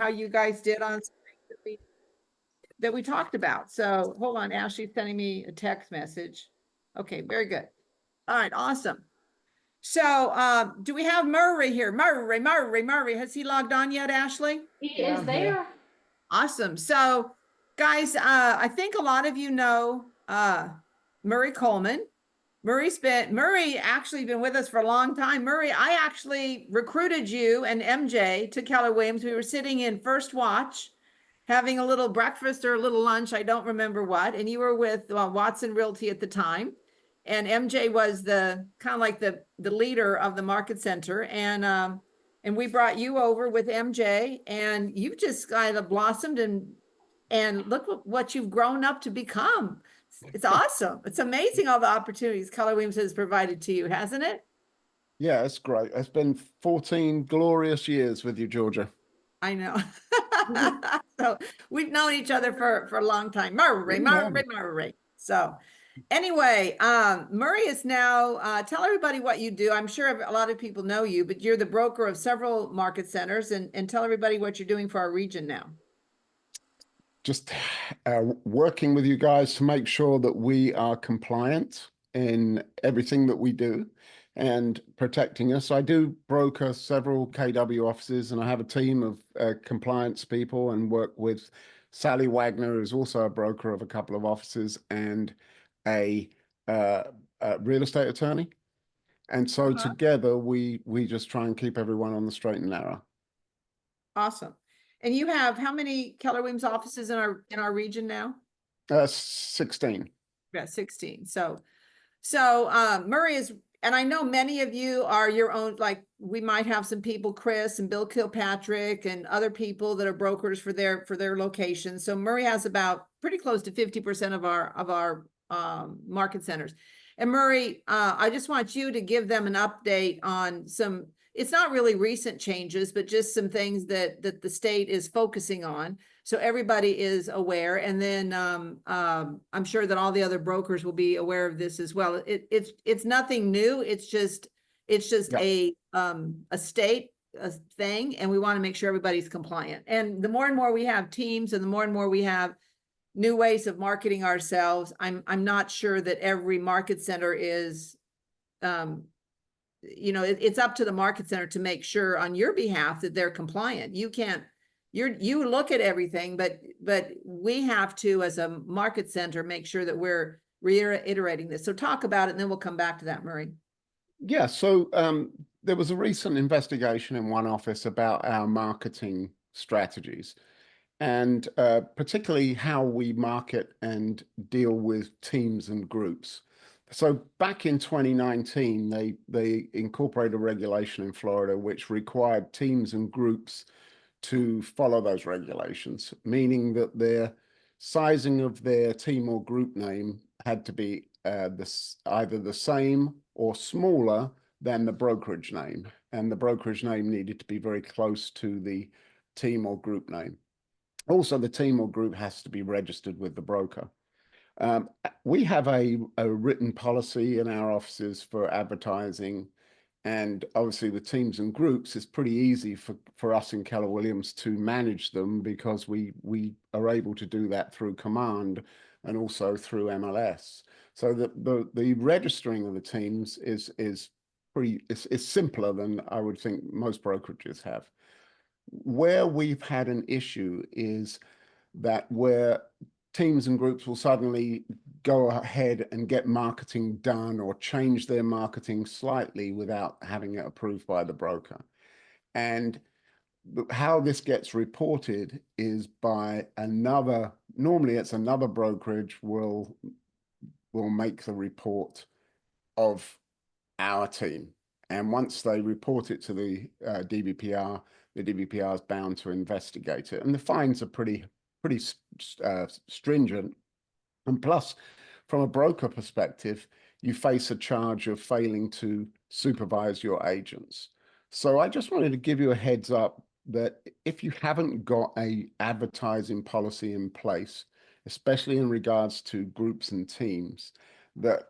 how you guys did on something that we talked about. So hold on, Ashley's sending me a text message. Okay, very good. All right, awesome. So do we have Murray here? Murray. Has he logged on yet, Ashley? He is there. Awesome. So guys, I think a lot of you know Murray Coleman. Murray actually been with us for a long time. Murray, I actually recruited you and MJ to Keller Williams. We were sitting in First Watch, having a little breakfast or a little lunch. I don't remember what. And you were with Watson Realty at the time. And MJ was the kind of like the leader of the market center. And we brought you over with MJ, and you've just kind of blossomed and look what you've grown up to become. It's awesome. It's amazing all the opportunities Keller Williams has provided to you, hasn't it? Yeah, it's great. It's been 14 glorious years with you, Georgia. I know. So we've known each other for a long time. Murray. So anyway, Murray is now, tell everybody what you do. I'm sure a lot of people know you, but you're the broker of several market centers, and tell everybody what you're doing for our region now. Just working with you guys to make sure that we are compliant in everything that we do and protecting us. I do broker several KW offices, and I have a team of compliance people and work with Sally Wagner, who's also a broker of a couple of offices, and a real estate attorney. And so together we just try and keep everyone on the straight and narrow. Awesome. And you have how many Keller Williams offices in our region now? 16. Yeah, 16. So Murray is, and I know many of you are your own, like we might have some people, Chris and Bill Kilpatrick and other people that are brokers for their locations. So Murray has about pretty close to 50% of our market centers. And Murray, I just want you to give them an update on some, it's not really recent changes, but just some things that the state is focusing on, so everybody is aware. And then I'm sure that all the other brokers will be aware of this as well. It's nothing new. It's just a state thing, and we want to make sure everybody's compliant. And the more and more we have teams, and the more and more we have new ways of marketing ourselves, I'm not sure that every market center is it's up to the market center to make sure on your behalf that they're compliant. You look at everything, but we have to, as a market center, make sure that we're reiterating this. So talk about it, and then we'll come back to that, Murray. Yeah, so there was a recent investigation in one office about our marketing strategies, and particularly how we market and deal with teams and groups. So back in 2019, they incorporated a regulation in Florida which required teams and groups to follow those regulations, meaning that their sizing of their team or group name had to be either the same or smaller than the brokerage name, and the brokerage name needed to be very close to the team or group name. Also, the team or group has to be registered with the broker. We have a written policy in our offices for advertising, and obviously the teams and groups is pretty easy for us in Keller Williams to manage them, because we are able to do that through Command and also through MLS. So the registering of the teams is simpler than I would think most brokerages have. Where we've had an issue is that where teams and groups will suddenly go ahead and get marketing done or change their marketing slightly without having it approved by the broker. And how this gets reported is by normally it's another brokerage will make the report of our team. And once they report it to the DBPR is bound to investigate it. And the fines are pretty stringent, and plus from a broker perspective you face a charge of failing to supervise your agents. So I just wanted to give you a heads up that if you haven't got a advertising policy in place, especially in regards to groups and teams, that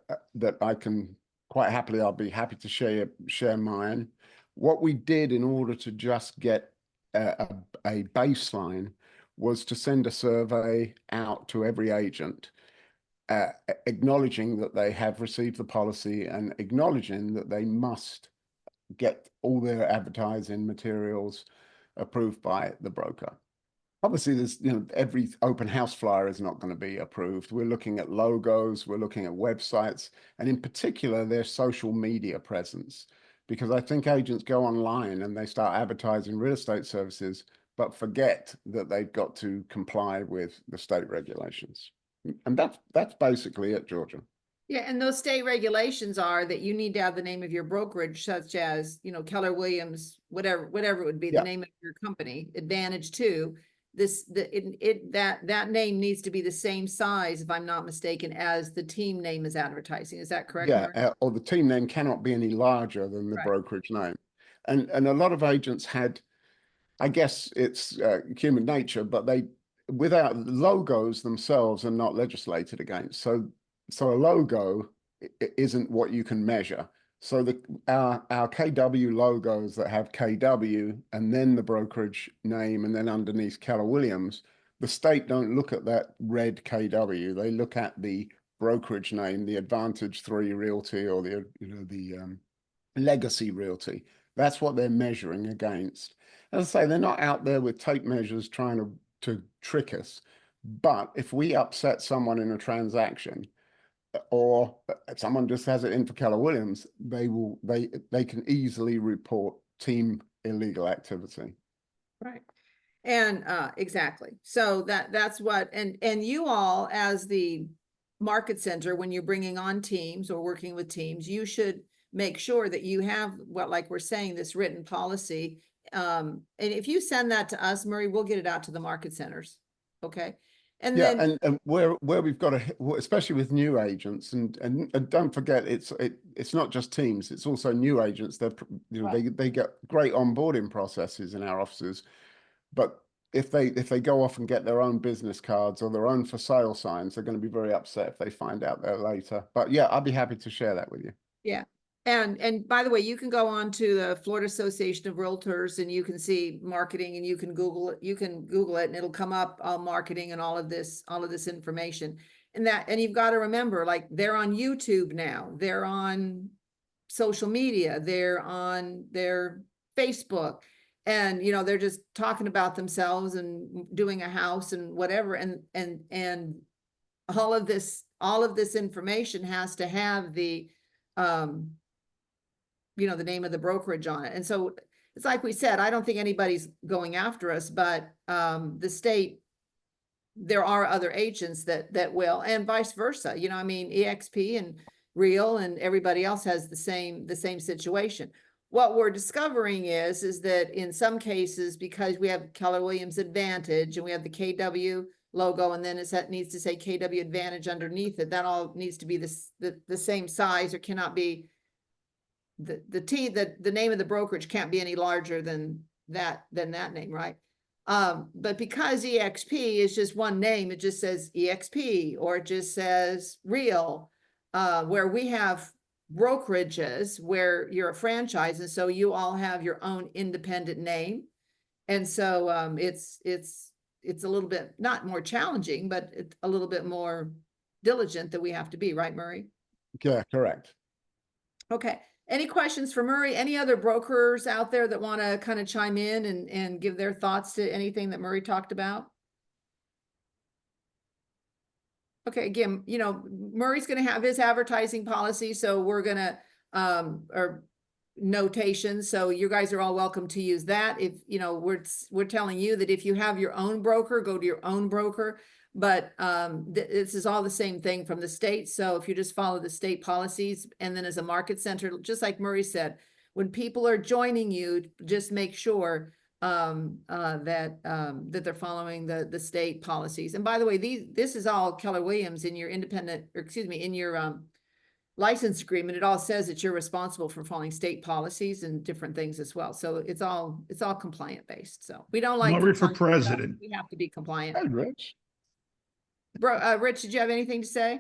I can quite happily, I'll be happy to share mine. What we did in order to just get a baseline was to send a survey out to every agent, acknowledging that they have received the policy and acknowledging that they must get all their advertising materials approved by the broker. Obviously, there's, every open house flyer is not going to be approved. We're looking at logos, we're looking at websites, and in particular, their social media presence. Because I think agents go online and they start advertising real estate services, but forget that they've got to comply with the state regulations. And that's basically it, Georgia. Yeah, and those state regulations are that you need to have the name of your brokerage, such as, Keller Williams, whatever it would be, the name of your company, Advantage 2. That name needs to be the same size, if I'm not mistaken, as the team name is advertising. Is that correct? Yeah, or the team name cannot be any larger than the brokerage name. And a lot of agents had, I guess it's human nature, but without logos themselves are not legislated against. So a logo isn't what you can measure. So our KW logos that have KW and then the brokerage name and then underneath Keller Williams, the state don't look at that red KW. They look at the brokerage name, the Advantage 3 Realty or the Legacy Realty. That's what they're measuring against. As I say, they're not out there with tape measures trying to trick us. But if we upset someone in a transaction, or someone just has it in for Keller Williams, they can easily report team illegal activity. Right. And exactly. So that's what, and you all as the market center, when you're bringing on teams or working with teams, you should make sure that you have like we're saying, this written policy. And if you send that to us, Murray, we'll get it out to the market centers. Okay. And yeah, then and where we've got especially with new agents, and don't forget, it's not just teams; it's also new agents. They get great onboarding processes in our offices, but if they go off and get their own business cards or their own for sale signs, they're going to be very upset if they find out that later. But yeah, I'd be happy to share that with you. Yeah. And by the way, you can go on to the Florida Association of Realtors and you can see marketing and you can Google it and it'll come up all marketing and all of this information. And you've got to remember, like, they're on YouTube now, they're on social media, they're on their Facebook, and they're just talking about themselves and doing a house and whatever. And all of this information has to have the the name of the brokerage on it. And so it's like we said, I don't think anybody's going after us, but the state, there are other agents that will, and vice versa. I mean, EXP and Real and everybody else has the same situation. What we're discovering is that in some cases, because we have Keller Williams Advantage and we have the KW logo, and then it needs to say KW Advantage underneath it, that all needs to be the same size, or cannot be the name of the brokerage can't be any larger than that name, right? But because EXP is just one name, it just says EXP, or it just says Real, where we have brokerages where you're a franchise, and so you all have your own independent name. And so it's a little bit, not more challenging, but it's a little bit more diligent that we have to be, right, Murray? Yeah, correct. Okay. Any questions for Murray? Any other brokers out there that want to kind of chime in and give their thoughts to anything that Murray talked about? Okay, again, Murray's going to have his advertising policy, so we're going to, or notation. So you guys are all welcome to use that. If, we're telling you that if you have your own broker, go to your own broker. But this is all the same thing from the state. So if you just follow the state policies, and then as a market center, just like Murray said, when people are joining you, just make sure that they're following the state policies. And by the way, this is all Keller Williams in your in your license agreement. It all says that you're responsible for following state policies and different things as well. So it's all compliant based. So we don't like Murray for president. We have to be compliant. Hey, Rich. Rich, did you have anything to say?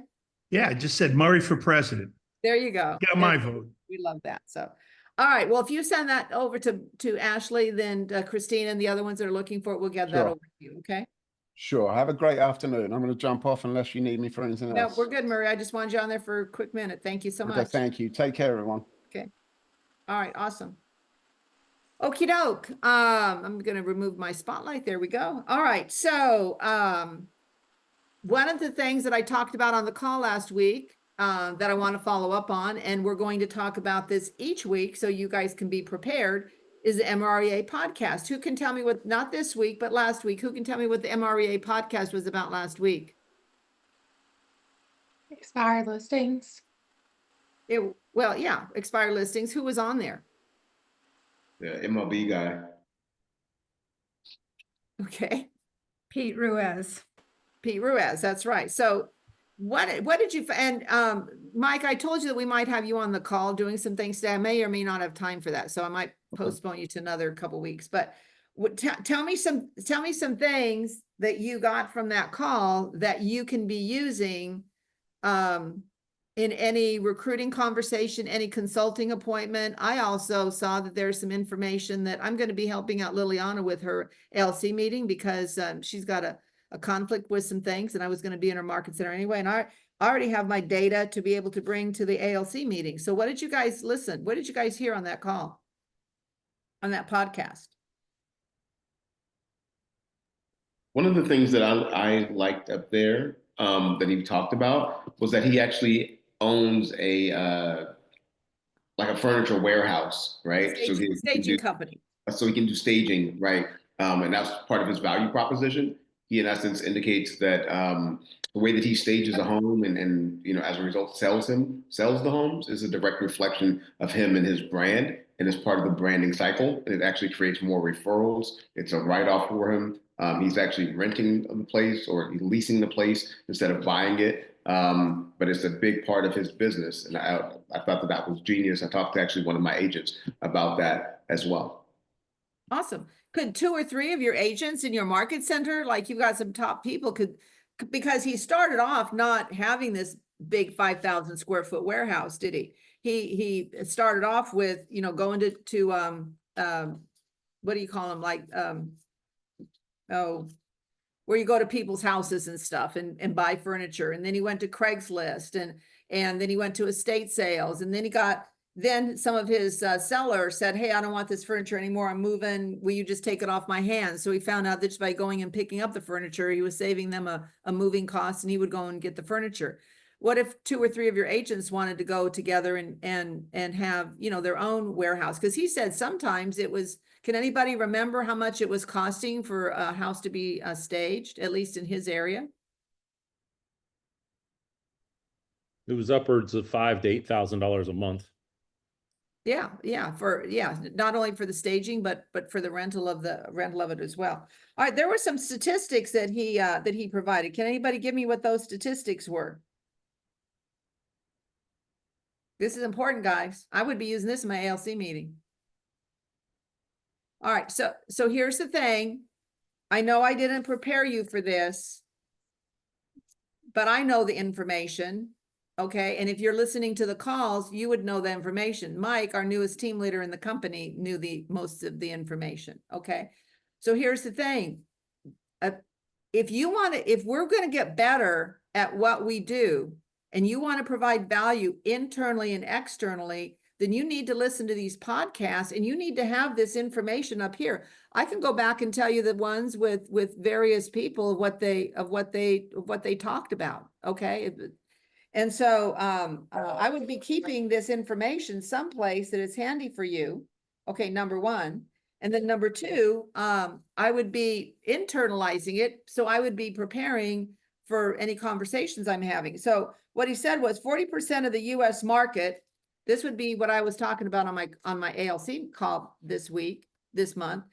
Yeah, I just said Murray for president. There you go. Got my vote. We love that. So, All right, well, if you send that over to Ashley, then Christina and the other ones that are looking for it, we'll get that Sure. over to you, okay? Sure. Have a great afternoon. I'm going to jump off unless you need me for anything No, else. we're good, Murray. I just wanted you on there for a quick minute. Thank you so Okay, much. thank you. Take care, everyone. Okay. All right, awesome. Okie doke. I'm gonna remove my spotlight. There we go. All right, so one of the things that I talked about on the call last week that I want to follow up on, and we're going to talk about this each week so you guys can be prepared, is the MREA podcast. Who can tell me what, not this week, but last week, who can tell me what the MREA podcast was about last week? Expired listings. Well, yeah, expired listings. Who was on there? The MLB guy. Okay. Pete Ruiz. Pete Ruiz, that's right. So what did you, and Mike, I told you that we might have you on the call doing some things today. I may or may not have time for that, so I might postpone you to another couple weeks, but tell me some things that you got from that call that you can be using in any recruiting conversation, any consulting appointment. I also saw that there's some information that I'm going to be helping out Liliana with her LC meeting because she's got a conflict with some things, and I was going to be in her market center anyway. And I already have my data to be able to bring to the ALC meeting. So what did you guys listen? What did you guys hear on that call? On that podcast? One of the things that I liked up there that he talked about was that he actually owns a like a furniture warehouse, right? Staging company. So he can do staging, right? And that's part of his value proposition. He, in essence, indicates that the way that he stages a home and you know, as a result, sells the homes is a direct reflection of him and his brand, and is part of the branding cycle. And it actually creates more referrals. It's a write-off for him. He's actually renting the place or leasing the place instead of buying it. But it's a big part of his business. And I thought that was genius. I talked to actually one of my agents about that as well. Awesome. Could 2 or 3 of your agents in your market center, like you've got some top people, because he started off not having this big 5,000 square foot warehouse, did he? He started off with, you know, going to what do you call them? Like, where you go to people's houses and stuff and buy furniture. And then he went to Craigslist and then he went to estate sales, and then some of his sellers said, hey, I don't want this furniture anymore. I'm moving. Will you just take it off my hands? So he found out that just by going and picking up the furniture, he was saving them a moving cost, and he would go and get the furniture. What if 2 or 3 of your agents wanted to go together and have, you know, their own warehouse? Because he said sometimes it was, can anybody remember how much it was costing for a house to be staged, at least in his area? It was upwards of $5,000 to $8,000 a month. Yeah, not only for the staging, but for the rental of it as well. All right, there were some statistics that he provided. Can anybody give me what those statistics were? This is important, guys. I would be using this in my ALC meeting. All right, so here's the thing. I know I didn't prepare you for this, but I know the information. Okay, and if you're listening to the calls, you would know the information. Mike, our newest team leader in the company, knew most of the information. Okay, so here's the thing. If we're going to get better at what we do, and you want to provide value internally and externally, then you need to listen to these podcasts, and you need to have this information up here. I can go back and tell you the ones with various people of what they talked about. Okay. And so I would be keeping this information someplace that is handy for you. Okay, number one. And then number two, I would be internalizing it. So I would be preparing for any conversations I'm having. So what he said was 40% of the US market, this would be what I was talking about on my ALC call this month,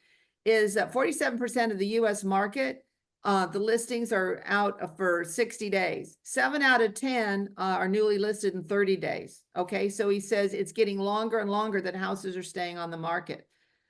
is 47% of the US market. The listings are out for 60 days. 7 out of 10 are newly listed in 30 days. Okay, so he says it's getting longer and longer that houses are staying on the market.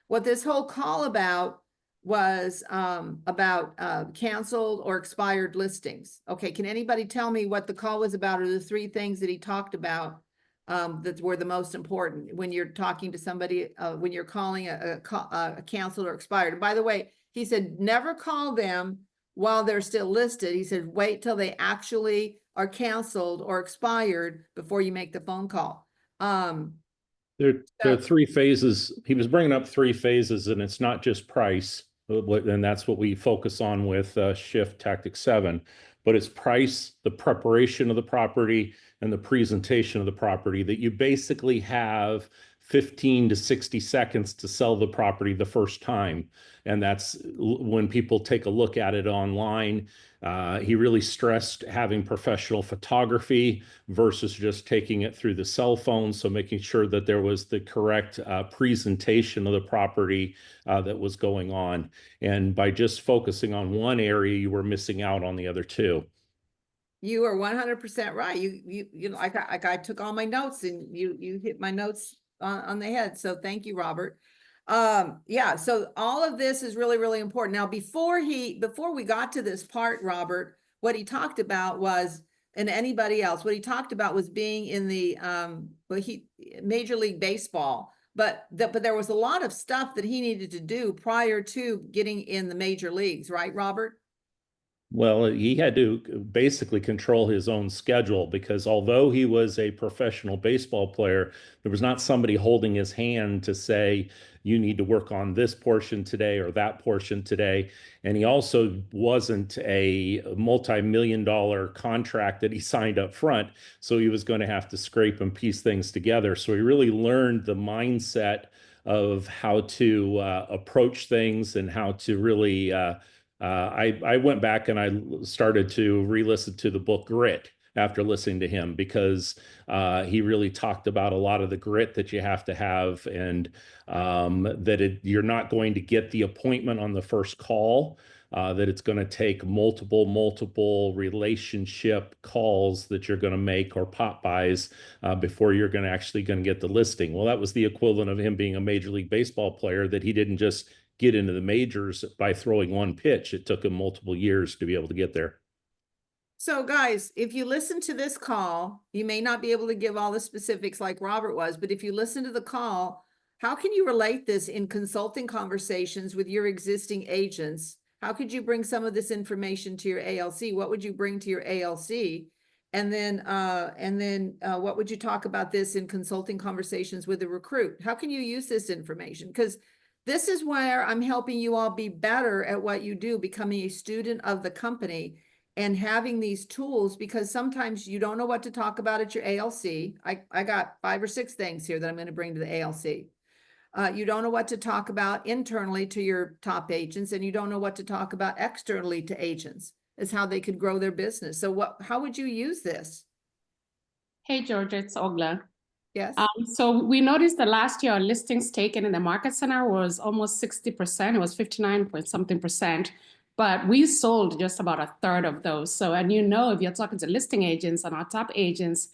What this whole call about was about canceled or expired listings. Okay, can anybody tell me what the call was about, or the 3 things that he talked about that were the most important when you're talking to somebody, when you're calling a canceled or expired. And by the way, he said, never call them while they're still listed. He said, wait till they actually are canceled or expired before you make the phone call. There are three phases. He was bringing up three phases, and it's not just price, and that's what we focus on with Shift Tactic 7, but it's price, the preparation of the property, and the presentation of the property, that you basically have 15 to 60 seconds to sell the property the first time. And that's when people take a look at it online. He really stressed having professional photography versus just taking it through the cell phone. So making sure that there was the correct presentation of the property that was going on. And by just focusing on one area, you were missing out on the other two. You are 100% right. You know, like I took all my notes and you hit my notes on the head. So thank you, Robert. Yeah, so all of this is really, really important. Now, before we got to this part, Robert, what he talked about was, and anybody else, what he talked about was being in the Major League Baseball, but there was a lot of stuff that he needed to do prior to getting in the major leagues, right, Robert? Well, he had to basically control his own schedule, because although he was a professional baseball player, there was not somebody holding his hand to say, you need to work on this portion today or that portion today. And he also wasn't a multi-million-dollar contract that he signed up front. So he was going to have to scrape and piece things together. So he really learned the mindset of how to approach things and how to really I went back and I started to re-listen to the book Grit after listening to him, because he really talked about a lot of the grit that you have to have, and that you're not going to get the appointment on the first call, that it's going to take multiple relationship calls that you're going to make, or pop-bys, before you're actually going to get the listing. Well, that was the equivalent of him being a Major League Baseball player, that he didn't just get into the majors by throwing one pitch. It took him multiple years to be able to get there. So guys, if you listen to this call, you may not be able to give all the specifics like Robert was, but if you listen to the call, how can you relate this in consulting conversations with your existing agents? How could you bring some of this information to your ALC? What would you bring to your ALC? And then what would you talk about this in consulting conversations with a recruit? How can you use this information? Because this is where I'm helping you all be better at what you do, becoming a student of the company and having these tools, because sometimes you don't know what to talk about at your ALC. I got 5 or 6 things here that I'm going to bring to the ALC. You don't know what to talk about internally to your top agents, and you don't know what to talk about externally to agents, is how they could grow their business. So how would you use this? Hey, Georgia, it's Ogla. Yes. So we noticed that last year our listings taken in the market center was almost 60%. It was 59 point something percent, but we sold just about a third of those. So, and you know, if you're talking to listing agents and our top agents,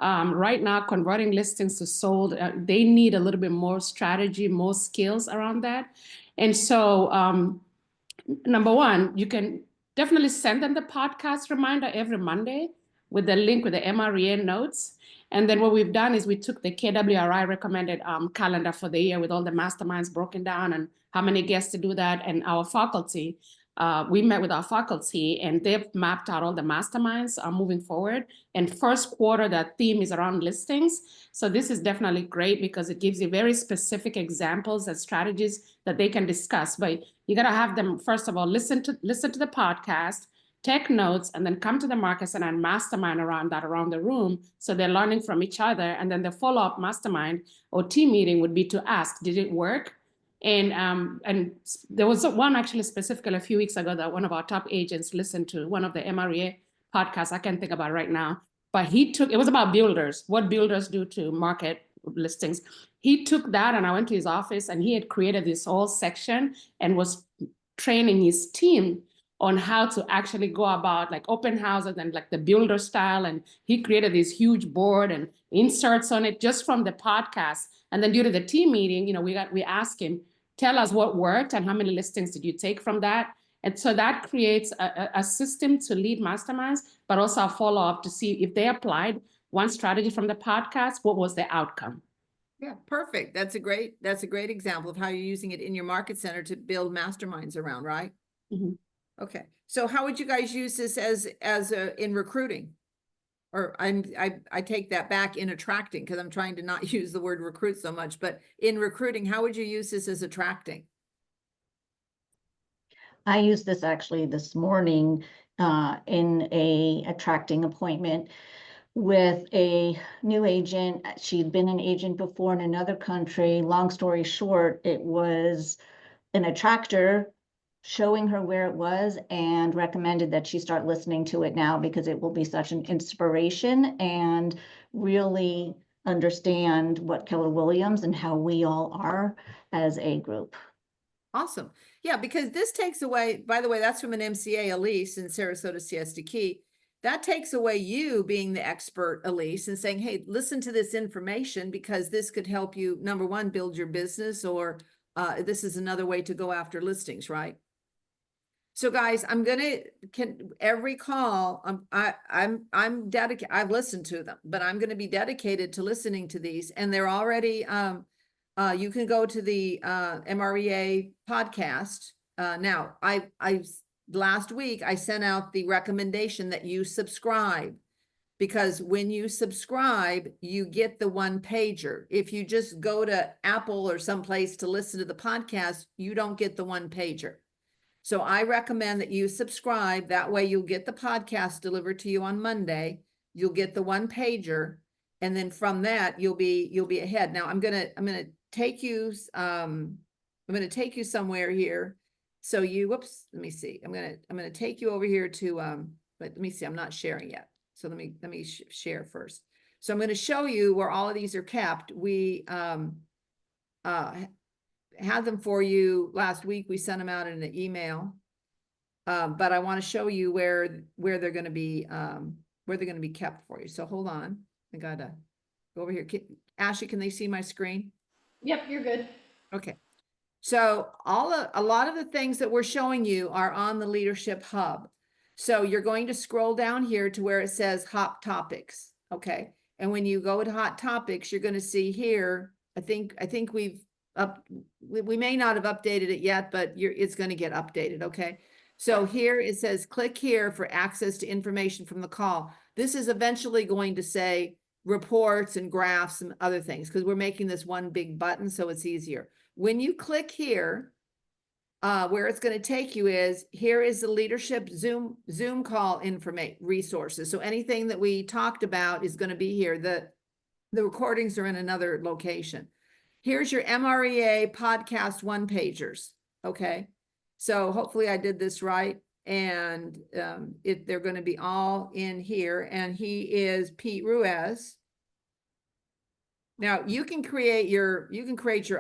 right now converting listings to sold, they need a little bit more strategy, more skills around that. And so, number one, you can definitely send them the podcast reminder every Monday with the link with the MREA notes. And then what we've done is we took the KWRI recommended calendar for the year with all the masterminds broken down and how many guests to do that. And our faculty, we met with our faculty and they've mapped out all the masterminds moving forward. And first quarter, that theme is around listings. So this is definitely great because it gives you very specific examples and strategies that they can discuss. But you got to have them, first of all, listen to the podcast, take notes, and then come to the market center and mastermind around that, around the room. So they're learning from each other. And then the follow-up mastermind or team meeting would be to ask, did it work? And there was one actually specifically a few weeks ago that one of our top agents listened to, one of the MREA podcasts, I can't think about it right now, but it was about builders, what builders do to market listings. He took that and I went to his office and he had created this whole section and was training his team on how to actually go about like open houses and like the builder style. And he created this huge board and inserts on it just from the podcast. And then during the team meeting, you know, we asked him, tell us what worked and how many listings did you take from that? And so that creates a system to lead masterminds, but also a follow-up to see if they applied one strategy from the podcast, what was the outcome? Yeah, perfect. That's a great example of how you're using it in your market center to build masterminds around, right? Mhm. Okay. So how would you guys use this as in recruiting? Or I take that back, in attracting, because I'm trying to not use the word recruit so much, but in recruiting, how would you use this as attracting? I used this actually this morning in a attracting appointment with a new agent. She'd been an agent before in another country. Long story short, it was an attractor showing her where it was and recommended that she start listening to it now because it will be such an inspiration and really understand what Keller Williams and how we all are as a group. Awesome. Yeah, because this takes away, by the way, that's from an MCA, Elise, in Sarasota Siesta Key. That takes away you being the expert, Elise, and saying, hey, listen to this information because this could help you, number one, build your business, or this is another way to go after listings, right? So guys, every call, I'm dedicated, I've listened to them, but I'm going to be dedicated to listening to these, and they're already, you can go to the MREA podcast. Now, last week I sent out the recommendation that you subscribe, because when you subscribe, you get the one pager. If you just go to Apple or someplace to listen to the podcast, you don't get the one pager. So I recommend that you subscribe. That way you'll get the podcast delivered to you on Monday. You'll get the one pager. And then from that, you'll be ahead. Now I'm gonna take you, I'm going to take you somewhere here. So whoops, let me see. I'm going to take you over here to, but let me see, I'm not sharing yet. So let me share first. So I'm going to show you where all of these are kept. We, had them for you last week. We sent them out in an email. But I want to show you where they're going to be, kept for you. So hold on. I gotta go over here. Ashley, can they see my screen? Yep, you're good. Okay. So a lot of the things that we're showing you are on the Leadership Hub. So you're going to scroll down here to where it says Hot Topics. Okay. And when you go to Hot Topics, you're going to see here, I think we may not have updated it yet, but it's going to get updated. Okay. So here it says, click here for access to information from the call. This is eventually going to say reports and graphs and other things, because we're making this one big button so it's easier. When you click here, where it's going to take you here is the Leadership Zoom call resources. So anything that we talked about is going to be here. The recordings are in another location. Here's your MREA podcast one pagers. Okay. So hopefully I did this right. And they're going to be all in here. And he is Pete Ruiz. Now you can create your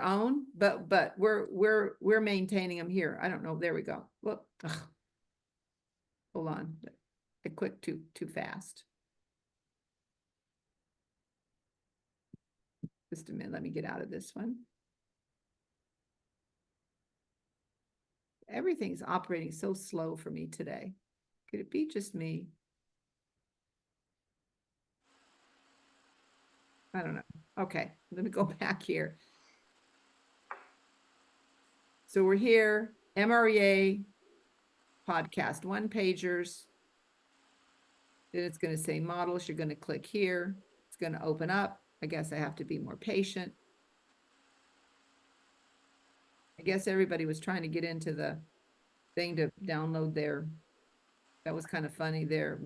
own, but we're maintaining them here. I don't know. There we go. Whoop. Ugh. Hold on. I clicked too fast. Just a minute. Let me get out of this one. Everything's operating so slow for me today. Could it be just me? I don't know. Okay, let me go back here. So we're here, MREA podcast, one pagers. Then it's going to say models. You're going to click here. It's going to open up. I guess I have to be more patient. I guess everybody was trying to get into the thing to download that was kind of funny, their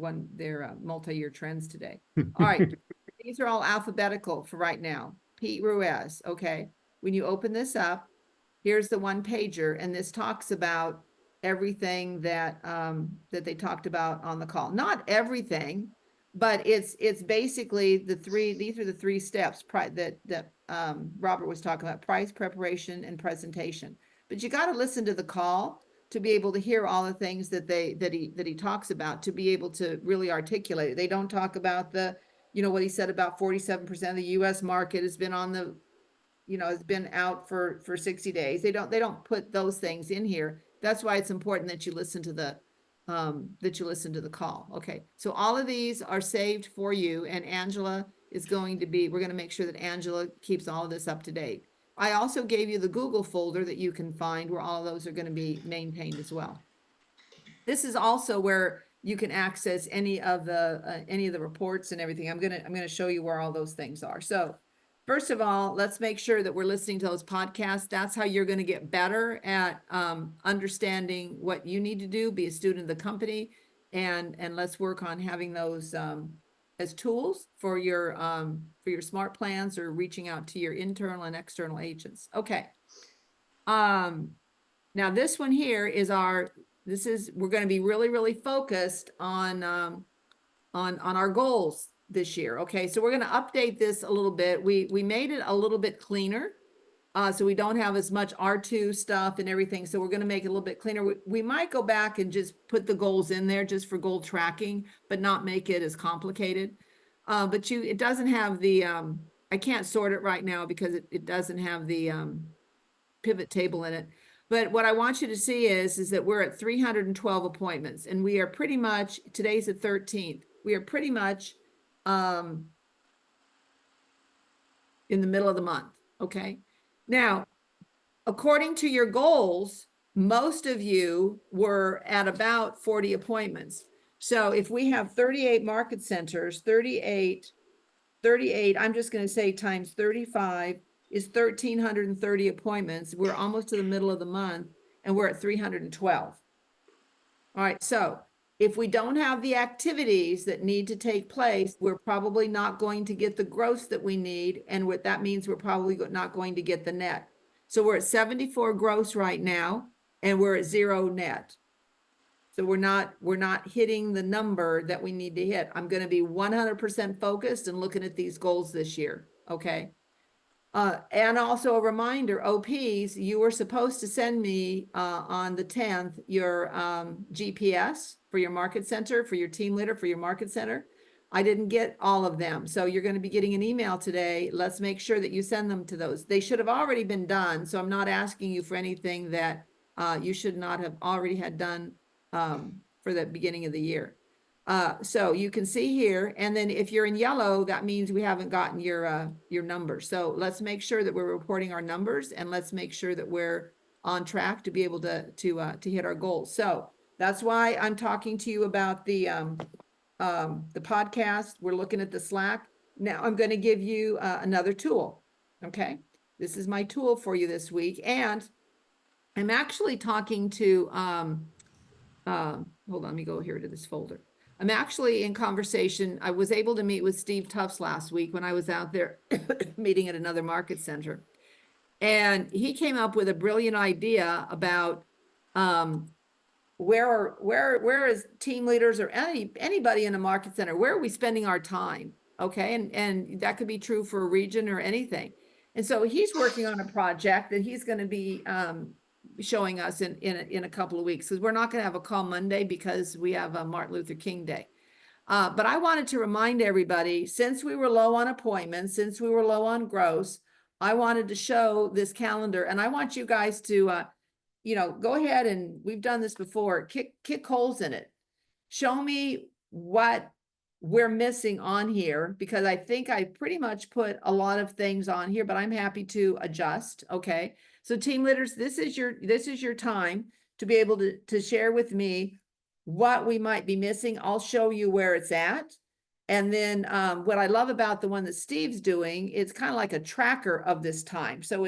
multi-year trends today. All right. These are all alphabetical for right now. Pete Ruiz. Okay. When you open this up, here's the one pager, and this talks about everything that they talked about on the call. Not everything, but it's basically these are the three steps that Robert was talking about: price, preparation, and presentation. But you got to listen to the call to be able to hear all the things that he talks about, to be able to really articulate it. They don't talk about what he said about 47% of the US market has been has been out for 60 days. They don't put those things in here. That's why it's important that you listen to that you listen to the call. Okay, so all of these are saved for you, and Angela is going to be, we're going to make sure that Angela keeps all of this up to date. I also gave you the Google folder that you can find where all of those are going to be maintained as well. This is also where you can access any of the reports and everything. I'm gonna show you where all those things are. So first of all, let's make sure that we're listening to those podcasts. That's how you're going to get better at understanding what you need to do, be a student of the company, and let's work on having those as tools for your smart plans or reaching out to your internal and external agents. Okay. Now this one here is we're going to be really, really focused on our goals this year. Okay, so we're going to update this a little bit. We made it a little bit cleaner, so we don't have as much R2 stuff and everything. So we're going to make it a little bit cleaner. We might go back and just put the goals in there just for goal tracking, but not make it as complicated. But it doesn't have the I can't sort it right now because it doesn't have the pivot table in it. But what I want you to see is that we're at 312 appointments, and we are pretty much, today's the 13th. We are pretty much in the middle of the month, okay? Now, according to your goals, most of you were at about 40 appointments. So if we have 38 market centers, 38, I'm just going to say times 35 is 1,330 appointments. We're almost to the middle of the month, and we're at 312. All right, so if we don't have the activities that need to take place, we're probably not going to get the gross that we need, and what that means, we're probably not going to get the net. So we're at 74 gross right now, and we're at 0 net. So we're not hitting the number that we need to hit. I'm going to be 100% focused and looking at these goals this year, okay? And also a reminder, OPs, you were supposed to send me on the 10th your GPS for your market center, for your team leader, for your market center. I didn't get all of them. So you're going to be getting an email today. Let's make sure that you send them to those. They should have already been done. So I'm not asking you for anything that you should not have already had done for the beginning of the year. So you can see here, and then if you're in yellow, that means we haven't gotten your numbers. So let's make sure that we're reporting our numbers, and let's make sure that we're on track to be able to hit our goals. So that's why I'm talking to you about the podcast. We're looking at the Slack. Now I'm going to give you another tool. Okay, this is my tool for you this week, and I'm actually talking to hold on, let me go here to this folder. I'm actually in conversation. I was able to meet with Steve Tufts last week when I was out there meeting at another market center. And he came up with a brilliant idea about where is team leaders or anybody in a market center, where are we spending our time? Okay, and that could be true for a region or anything. And so he's working on a project that he's going to be showing us in a couple of weeks, because we're not going to have a call Monday because we have a Martin Luther King Day. But I wanted to remind everybody, since we were low on appointments, since we were low on gross, I wanted to show this calendar, and I want you guys to, go ahead, and we've done this before, kick holes in it. Show me what we're missing on here, because I think I pretty much put a lot of things on here, but I'm happy to adjust. Okay. So team leaders, this is your time to be able to share with me what we might be missing. I'll show you where it's at. And then what I love about the one that Steve's doing, it's kind of like a tracker of this time. So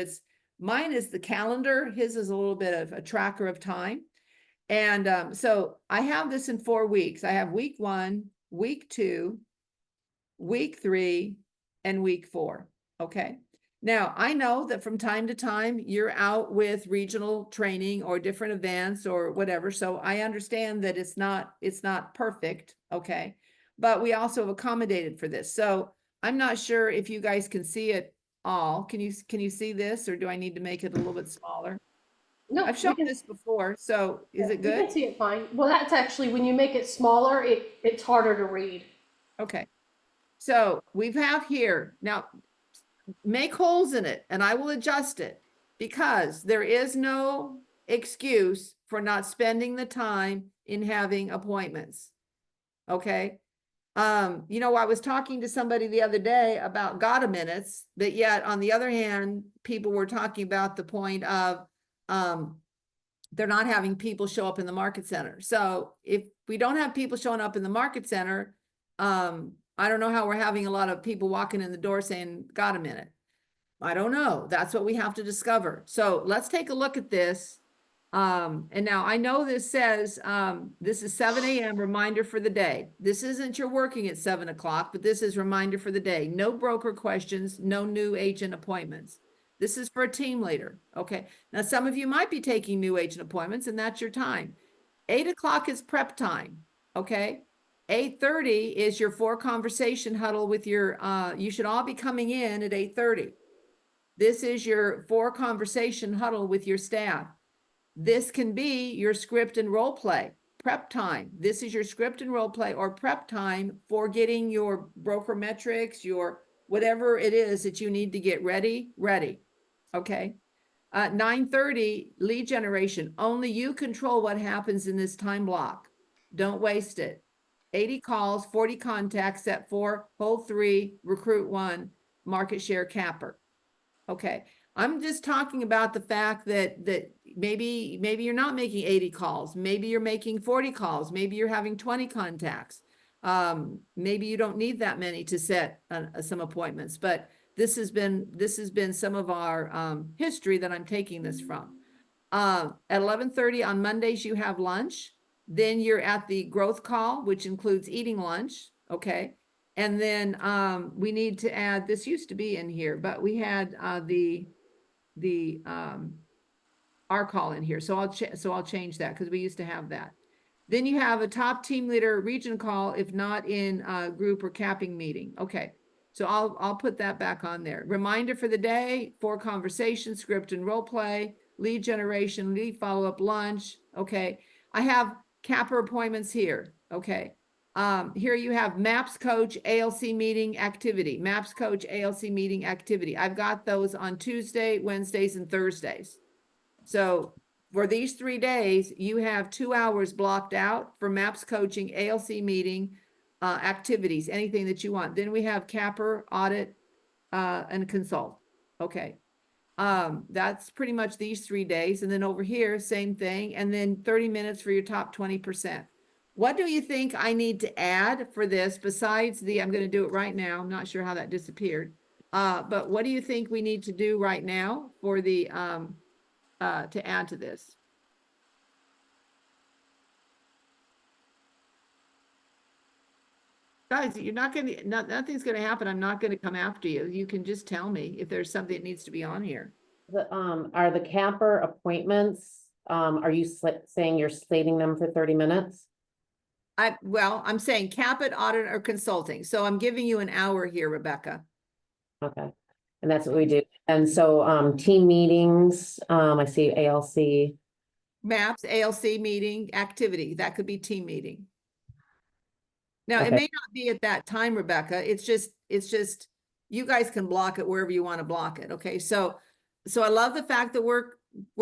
mine is the calendar. His is a little bit of a tracker of time. And so I have this in 4 weeks. I have week 1, week 2, week 3, and week 4. Okay. Now, I know that from time to time, you're out with regional training or different events or whatever. So I understand that it's not perfect. Okay. But we also have accommodated for this. So I'm not sure if you guys can see it all. Can you see this, or do I need to make it a little bit smaller? No, I've shown this before. So is it You good? can see it fine. Well, that's actually, when you make it smaller, it's harder to read. Okay. So we have here now, make holes in it, and I will adjust it, because there is no excuse for not spending the time in having appointments. Okay. You know, I was talking to somebody the other day about GATA minutes, but yet on the other hand, people were talking about the point of, they're not having people show up in the market center. So if we don't have people showing up in the market center, I don't know how we're having a lot of people walking in the door saying, got a minute. I don't know. That's what we have to discover. So let's take a look at this. And now I know this says, this is 7 a.m. reminder for the day. This isn't you're working at 7 o'clock, but this is reminder for the day. No broker questions, no new agent appointments. This is for a team leader. Okay. Now, some of you might be taking new agent appointments and that's your time. 8 o'clock is prep time. Okay. 8:30 is your 4 conversation huddle with your, you should all be coming in at 8:30. This is your 4 conversation huddle with your staff. This can be your script and role play, prep time. This is your script and role play or prep time for getting your broker metrics, your whatever it is that you need to get ready. Okay. 9:30 lead generation. Only you control what happens in this time block. Don't waste it. 80 calls, 40 contacts, set 4, hold 3, recruit 1, market share capper. Okay. I'm just talking about the fact that maybe you're not making 80 calls. Maybe you're making 40 calls. Maybe you're having 20 contacts. Maybe you don't need that many to set some appointments, but this has been some of our history that I'm taking this from. At 11:30 on Mondays, you have lunch. Then you're at the growth call, which includes eating lunch. Okay. And then we need to add, this used to be in here, but we had our call in here. So I'll change that because we used to have that. Then you have a top team leader region call, if not in group or capping meeting. Okay. So I'll put that back on there. Reminder for the day, 4 conversations, script and role play, lead generation, lead follow-up, lunch. Okay. I have capper appointments here. Okay. Here you have MAPS coach, ALC meeting activity, MAPS coach, ALC meeting activity. I've got those on Tuesday, Wednesdays, and Thursdays. So for these 3 days, you have 2 hours blocked out for MAPS coaching, ALC meeting, activities, anything that you want. Then we have capper, audit, and consult. Okay. That's pretty much these 3 days. And then over here, same thing. And then 30 minutes for your top 20%. What do you think I need to add for this besides I'm going to do it right now. I'm not sure how that disappeared. But what do you think we need to do right now for the, to add to this? Guys, you're not going to, nothing's going to happen. I'm not going to come after you. You can just tell me if there's something that needs to be on here. Are the capper appointments, are you saying you're slating them for 30 minutes? Well, I'm saying cap it, audit, or consulting. So I'm giving you an hour here, Rebecca. Okay. And that's what we do. And so, team meetings, I see ALC. MAPS, ALC meeting, activity. That could be team meeting. Now, it Okay. may not be at that time, Rebecca. It's just, you guys can block it wherever you want to block it. Okay. So I love the fact that we're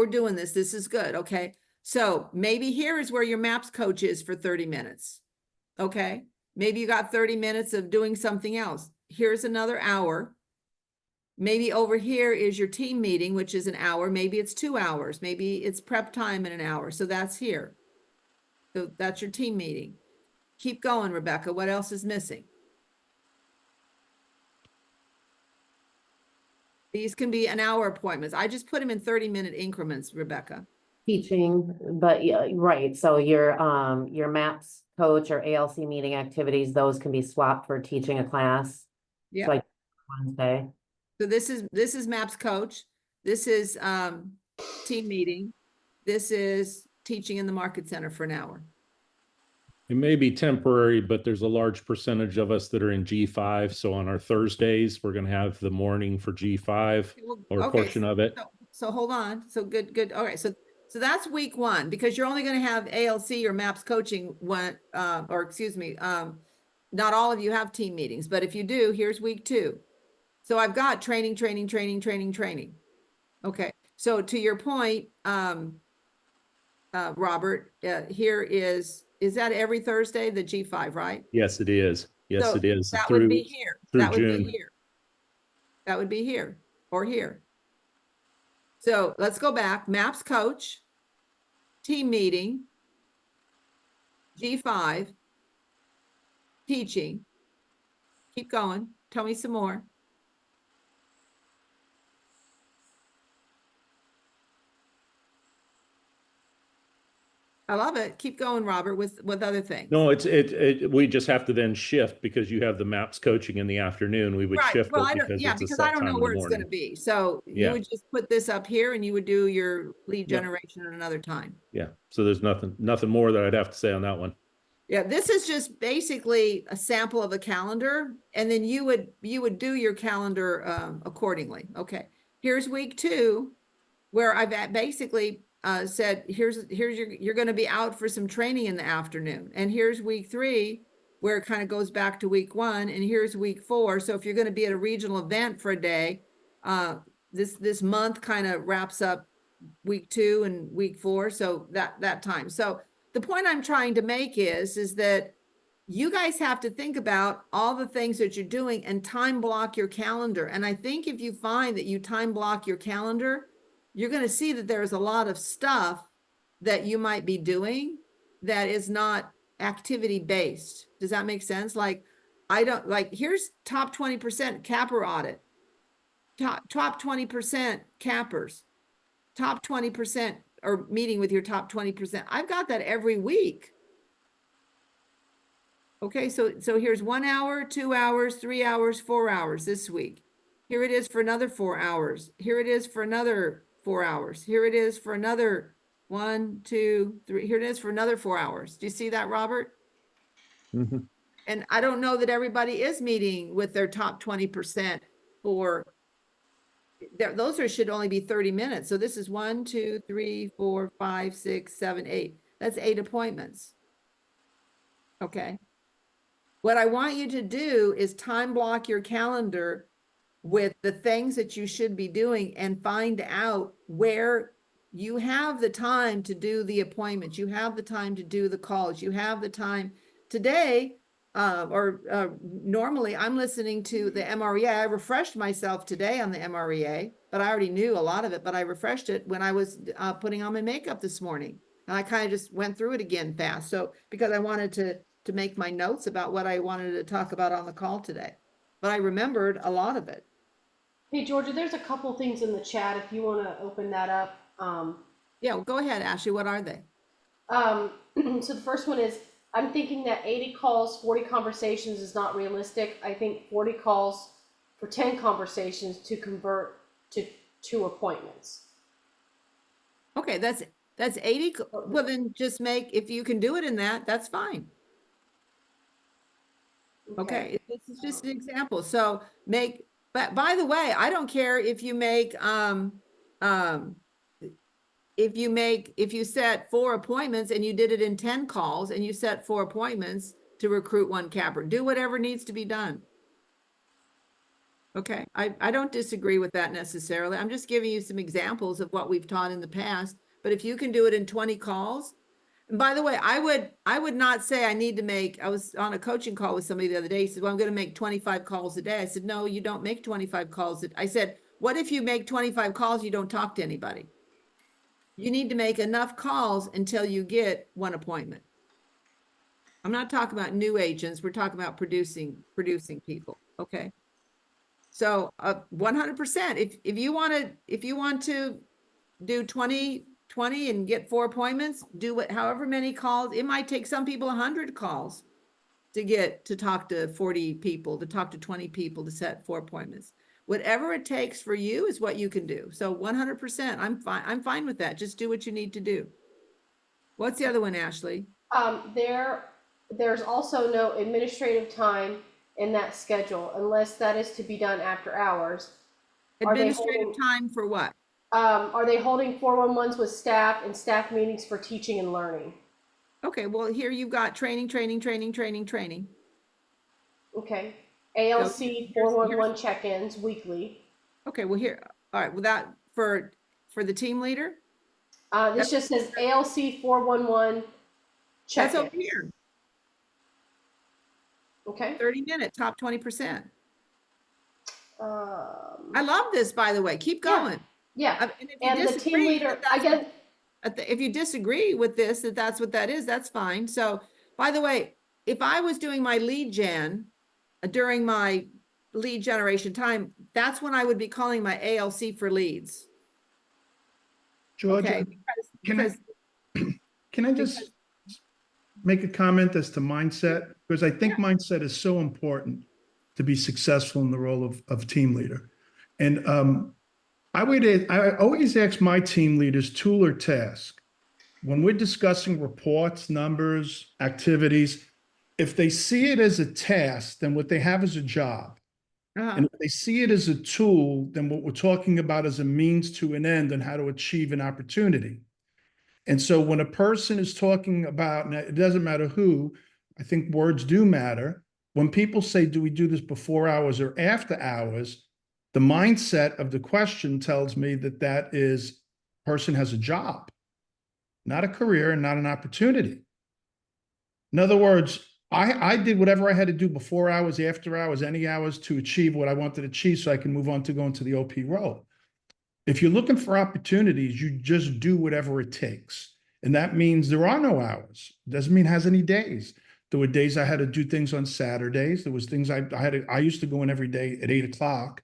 doing this. This is good. Okay. So maybe here is where your MAPS coach is for 30 minutes. Okay. Maybe you got 30 minutes of doing something else. Here's another hour. Maybe over here is your team meeting, which is an hour. Maybe it's 2 hours. Maybe it's prep time in an hour. So that's here. So that's your team meeting. Keep going, Rebecca. What else is missing? These can be an hour appointments. I just put them in 30-minute increments, Rebecca. Teaching, but yeah, right. So your MAPS coach or ALC meeting activities, those can be swapped for teaching a class. Yeah. So like Wednesday. So this is MAPS coach. This is team meeting. This is teaching in the market center for an hour. It may be temporary, but there's a large percentage of us that are in G5. So on our Thursdays, we're going to have the morning for G5 or a Okay, portion of it. So hold on. So good. All right. So that's week 1 because you're only going to have ALC or MAPS coaching not all of you have team meetings, but if you do, here's week 2. So I've got training. Okay. So to your point, Robert, here is that every Thursday, the G5, right? Yes, it is. Yes, So it is. that would be Through here. through That would be June. here. That would be here or here. So let's go back. MAPS coach, team meeting, G5, teaching. Keep going. Tell me some more. I love it. Keep going, Robert, with other things. No, we just have to then shift because you have the MAPS coaching in the afternoon. We would Right. shift Well, it I don't, because yeah, it's a because I set don't know time in where the it's gonna morning. be. So you Yeah. would just put this up here and you would do your lead Yep. generation at another time. Yeah. So there's nothing more that I'd have to say on that one. Yeah, this is just basically a sample of a calendar, and then you would do your calendar accordingly. Okay, here's week 2, where I've basically said, you're going to be out for some training in the afternoon, and here's week 3, where it kind of goes back to week 1, and here's week 4. So if you're going to be at a regional event for a day, this month kind of wraps up week 2 and week 4, so that time. So the point I'm trying to make is that you guys have to think about all the things that you're doing and time block your calendar. And I think if you find that you time block your calendar, you're going to see that there's a lot of stuff that you might be doing that is not activity based. Does that make sense? Like, here's top 20% capper audit, top 20% cappers, top 20% or meeting with your top 20%. I've got that every week. Okay, so here's 1 hour, 2 hours, 3 hours, 4 hours this week. Here it is for another 4 hours. Here it is for another 4 hours. Here it is for another 1, 2, 3. Here it is for another 4 hours. Do you see that, Robert? Mhm. And I don't know that everybody is meeting with their top 20% for those should only be 30 minutes. So this is 1, 2, 3, 4, 5, 6, 7, 8. That's 8 appointments. Okay. What I want you to do is time block your calendar with the things that you should be doing and find out where you have the time to do the appointments. You have the time to do the calls. You have the time today. Normally I'm listening to the MREA. I refreshed myself today on the MREA, but I already knew a lot of it, but I refreshed it when I was putting on my makeup this morning. And I kind of just went through it again fast. So because I wanted to make my notes about what I wanted to talk about on the call today, but I remembered a lot of it. Hey, Georgia, there's a couple things in the chat if you want to open that up. Yeah, well, go ahead, Ashley. What are they? So the first one is, I'm thinking that 80 calls, 40 conversations is not realistic. I think 40 calls for 10 conversations to convert to 2 appointments. Okay, that's 80. Well, then just if you can do it in that, that's fine. Okay, this is just an example. So but by the way, I don't care if you make, if you set 4 appointments and you did it in 10 calls and you set 4 appointments to recruit 1 capper, do whatever needs to be done. Okay, I don't disagree with that necessarily. I'm just giving you some examples of what we've taught in the past. But if you can do it in 20 calls, and by the way, I would not say I need to make, I was on a coaching call with somebody the other day. He said, well, I'm going to make 25 calls a day. I said, no, you don't make 25 calls. I said, what if you make 25 calls, you don't talk to anybody? You need to make enough calls until you get 1 appointment. I'm not talking about new agents. We're talking about producing people. Okay. So 100%, if you want to do 20 and get 4 appointments, do however many calls. It might take some people 100 calls to talk to 40 people, to talk to 20 people, to set 4 appointments. Whatever it takes for you is what you can do. So 100%, I'm fine with that. Just do what you need to do. What's the other one, Ashley? There's also no administrative time in that schedule unless that is to be done after hours. Administrative time for what? Are they holding 411s with staff and staff meetings for teaching and learning? Okay, well, here you've got training. Okay. ALC 411 check-ins weekly. Okay, well, all right, well, that for the team leader? This just says ALC 411, check That's over it, here, okay? 30-minute, top 20%. Um, I love this, by the way. Keep Yeah. going. yeah, And if you and the team disagree leader, that I that's what- guess, if you disagree with this, that's what that is, that's fine. So, by the way, if I was doing my lead gen during my lead generation time, that's when I would be calling my ALC for leads. Georgia, Okay, can I, because can I just make a comment as to mindset? Because I think mindset is so important to be successful in the role of team leader. And I always ask my team leaders tool or task. When we're discussing reports, numbers, activities, if they see it as a task, then what they have is a job. And if they see it as a tool, then what we're talking about is a means to an end and how to achieve an opportunity. And so when a person is talking about, and it doesn't matter who, I think words do matter. When people say, do we do this before hours or after hours? The mindset of the question tells me that that is, person has a job, not a career and not an opportunity. In other words, I did whatever I had to do before hours, after hours, any hours to achieve what I wanted to achieve so I can move on to go into the OP role. If you're looking for opportunities, you just do whatever it takes. And that means there are no hours. Doesn't mean it has any days. There were days I had to do things on Saturdays. There was things I used to go in every day at 8 o'clock.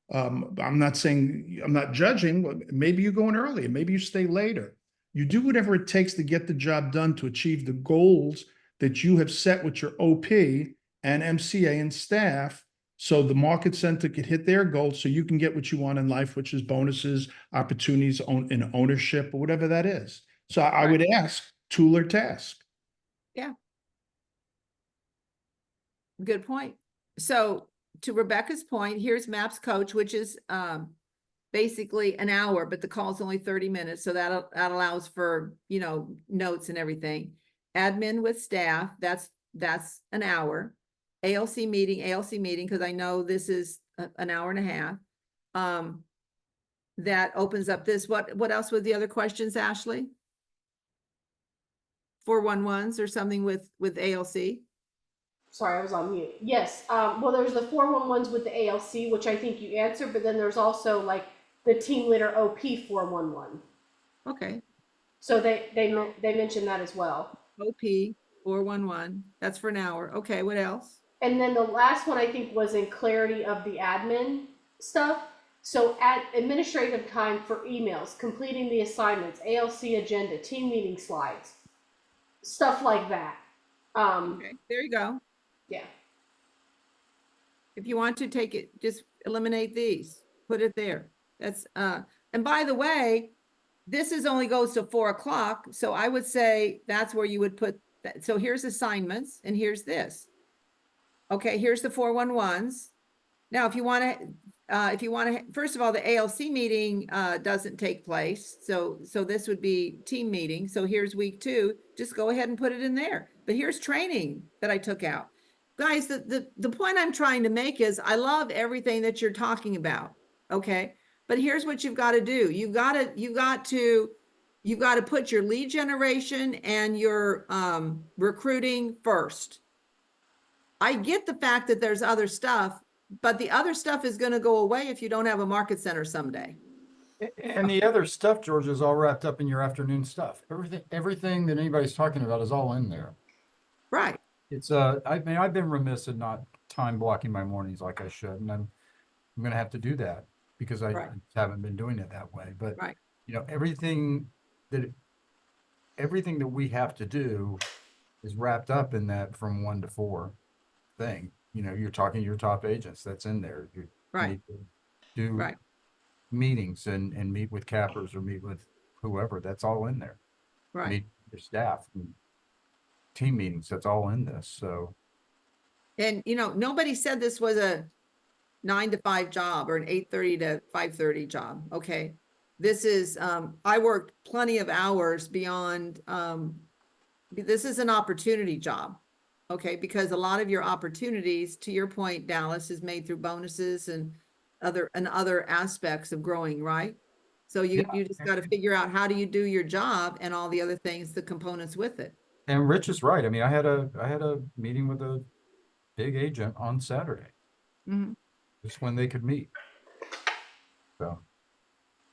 I'm not saying, I'm not judging. Maybe you go in early, maybe you stay later. You do whatever it takes to get the job done to achieve the goals that you have set with your OP and MCA and staff, so the market center could hit their goals so you can get what you want in life, which is bonuses, opportunities, in ownership, or whatever that is. So I would ask tool or task. good point. So to Rebecca's point, here's Maps Coach, which is basically an hour, but the call's only 30 minutes. So that allows for, notes and everything. Admin with staff, that's an hour. ALC meeting, because I know this is an hour and a half. That opens up this. What else were the other questions, Ashley? 411s or something with ALC? sorry, I was on mute. Yes, well, there's the 411s with the ALC, which I think you answered, but then there's also like the team leader OP 411. Okay, So they mentioned that as well. OP 411, that's for an hour. Okay, what else? And then the last one I think was in clarity of the admin stuff. So at administrative time for emails, completing the assignments, ALC agenda, team meeting slides, stuff like that. Okay, there you go. Yeah. If you want to take it, just eliminate these, put it there. That's, and by the way, this only goes to 4 o'clock. So I would say that's where you would put that. So here's assignments and here's this. Okay, here's the 411s. Now, if you want to, first of all, the ALC meeting doesn't take place. So this would be team meeting. So here's week 2, just go ahead and put it in there. But here's training that I took out. Guys, the point I'm trying to make is I love everything that you're talking about. Okay. But here's what you've got to do. You've got to put your lead generation and your recruiting first. I get the fact that there's other stuff, but the other stuff is going to go away if you don't have a market center someday. And the other stuff, George, is all wrapped up in your afternoon stuff. Everything that anybody's talking about is all in there. Right. It's I've been remiss in not time blocking my mornings like I should, and I'm going to have to do that because I haven't been doing it that way. But everything that we have to do is wrapped up in that from 1 to 4 thing. You're talking to your top agents, that's in there. You need to do meetings and meet with cappers or meet with whoever, that's all in there. Meet your staff and team meetings, that's all in this. So, and nobody said this was a 9 to 5 job or an 8:30 to 5:30 job. Okay. This is, I worked plenty of hours beyond, this is an opportunity job. Okay. Because a lot of your opportunities, to your point, Dallas, is made through bonuses and other aspects of growing, right? So you Yeah. just got to figure out how do you do your job and all the other things, the components with it. And Rich is right. I mean, I had a meeting with a big agent on Saturday. Mhm. Just when they could meet.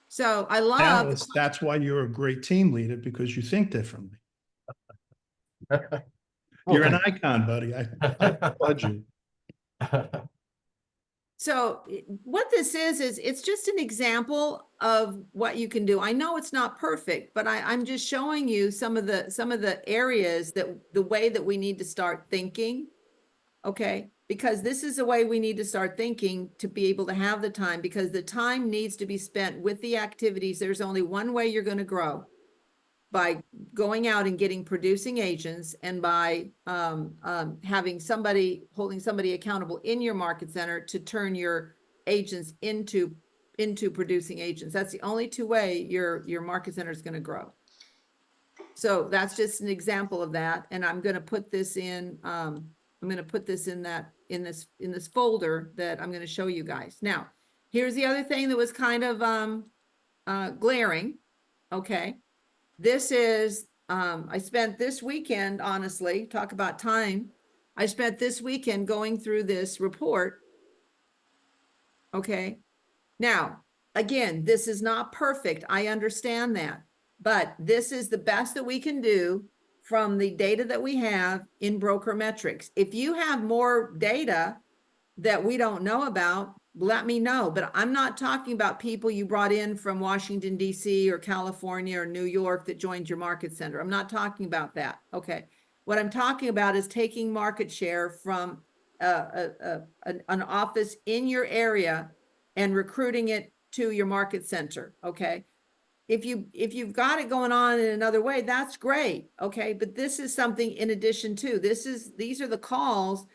So I love, Alice, that's why you're a great team leader, because you think differently. You're an icon, buddy. I applaud you. so what this is it's just an example of what you can do. I know it's not perfect, but I'm just showing you some of the areas that the way that we need to start thinking. Okay, because this is the way we need to start thinking to be able to have the time, because the time needs to be spent with the activities. There's only one way you're going to grow, by going out and getting producing agents, and by having somebody, holding somebody accountable in your market center to turn your agents into producing agents. That's the only two way your market center is going to grow. So that's just an example of that. And I'm going to put this in, I'm going to put this in this folder that I'm going to show you guys. Now, here's the other thing that was kind of glaring. Okay. This is, I spent this weekend, honestly, talk about time. I spent this weekend going through this report. Okay. Now, again, this is not perfect. I understand that, but this is the best that we can do from the data that we have in Broker Metrics. If you have more data that we don't know about, let me know. But I'm not talking about people you brought in from Washington, D.C. or California or New York that joined your market center. I'm not talking about that. Okay. What I'm talking about is taking market share from an office in your area and recruiting it to your market center. Okay. If you've got it going on in another way, that's great. Okay. But this is something in addition to, these are the calls,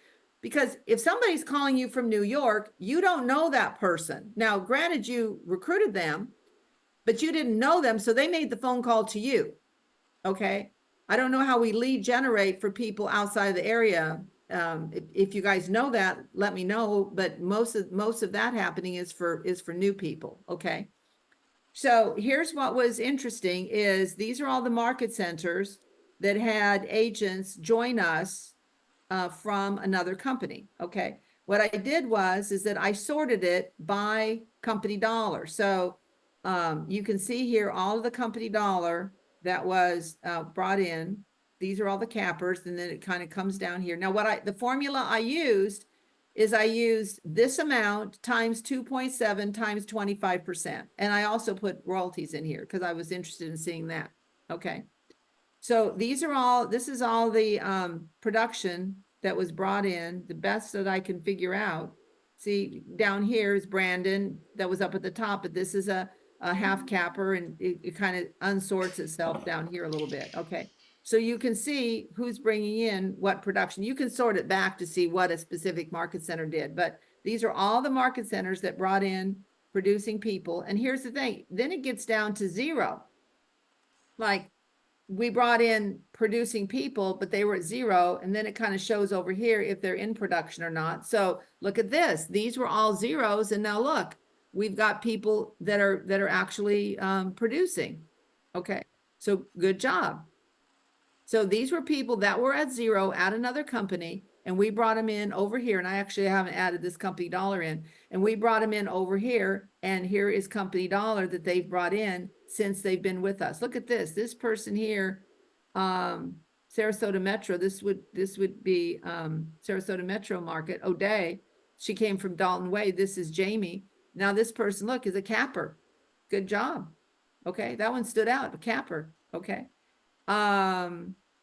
because if somebody's calling you from New York, you don't know that person. Now, granted, you recruited them, but you didn't know them. So they made the phone call to you. Okay. I don't know how we lead generate for people outside of the area. If you guys know that, let me know. But most of that happening is for new people. Okay. So here's what was interesting is these are all the market centers that had agents join us from another company. Okay. What I did is that I sorted it by company dollar. So you can see here all of the company dollar that was brought in. These are all the cappers, and then it kind of comes down here. Now, the formula I used is I used this amount times 2.7 times 25%. And I also put royalties in here because I was interested in seeing that. Okay. So this is all the production that was brought in, the best that I can figure out. See, down here is Brandon that was up at the top, but this is a half capper, and it kind of unsorts itself down here a little bit. Okay. So you can see who's bringing in what production. You can sort it back to see what a specific market center did, but these are all the market centers that brought in producing people. And here's the thing, then it gets down to zero. Like we brought in producing people, but they were at zero. And then it kind of shows over here if they're in production or not. So look at this. These were all zeros. And now look, we've got people that are actually producing. Okay. So good job. So these were people that were at zero at another company, and we brought them in over here. And I actually haven't added this company dollar in, and we brought them in over here. And here is company dollar that they've brought in since they've been with us. Look at this. This person here, Sarasota Metro. This would be Sarasota Metro market. O'Day. She came from Dalton Way. This is Jamie. Now this person, look, is a capper. Good job. Okay, that one stood out. A capper. Okay.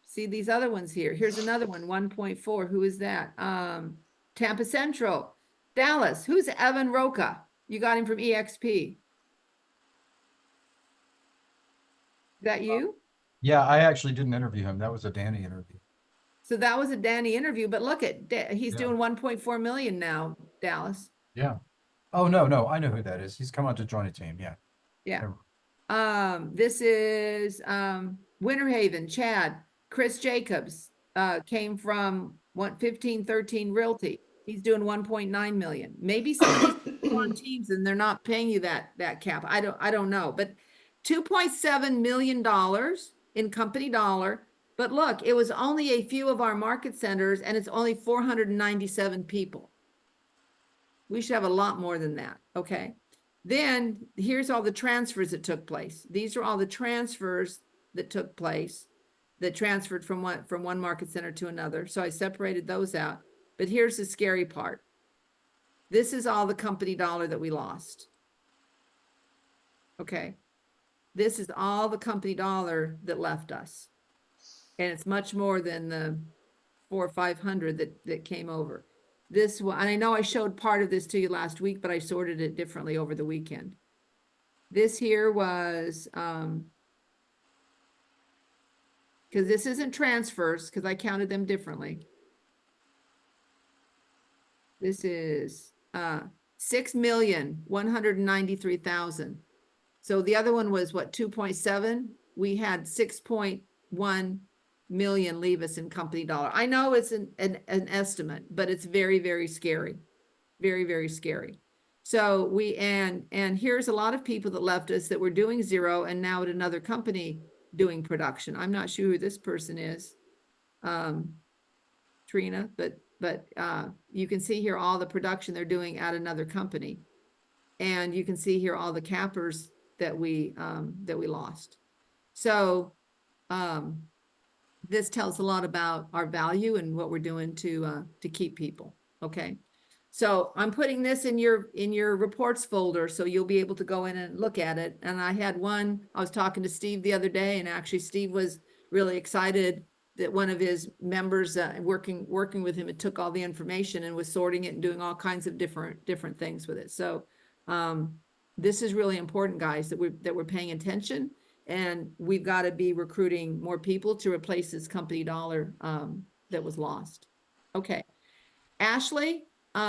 See these other ones here. Here's another one, 1.4. Who is that? Tampa Central. Dallas. Who's Evan Roca? You got him from EXP. Is that you? Yeah, I actually didn't interview him. That was a Danny interview. So that was a Danny interview, but look at, he's doing 1.4 million now, Dallas. Yeah. Oh, no, I know who that is. He's come on to join a team. Yeah. Yeah. This is, Winter Haven, Chad, Chris Jacobs, came from 1513 Realty. He's doing 1.9 million. Maybe some of these people on teams and they're not paying you that cap. I don't know, but $2.7 million in company dollar. But look, it was only a few of our market centers and it's only 497 people. We should have a lot more than that. Okay. Then here's all the transfers that took place. These are all the transfers that took place that transferred from one market center to another. So I separated those out. But here's the scary part. This is all the company dollar that we lost. Okay. This is all the company dollar that left us. And it's much more than the 400 or 500 that came over. This one, and I know I showed part of this to you last week, but I sorted it differently over the weekend. This here was, because this isn't transfers, because I counted them differently. This is 6,193,000. So the other one was what, 2.7? We had 6.1 million leave us in company dollar. I know it's an estimate, but it's very, very scary. Very, very scary. So we, and here's a lot of people that left us that were doing zero and now at another company doing production. I'm not sure who this person is, Trina, but you can see here all the production they're doing at another company. And you can see here all the cappers that we lost. So, this tells a lot about our value and what we're doing to keep people. Okay. So I'm putting this in your reports folder, so you'll be able to go in and look at it. And I had one, I was talking to Steve the other day, and actually Steve was really excited that one of his members working with him, it took all the information and was sorting it and doing all kinds of different things with it. So this is really important, guys, that we're paying attention. And we've got to be recruiting more people to replace this company dollar that was lost. Okay. Ashley, we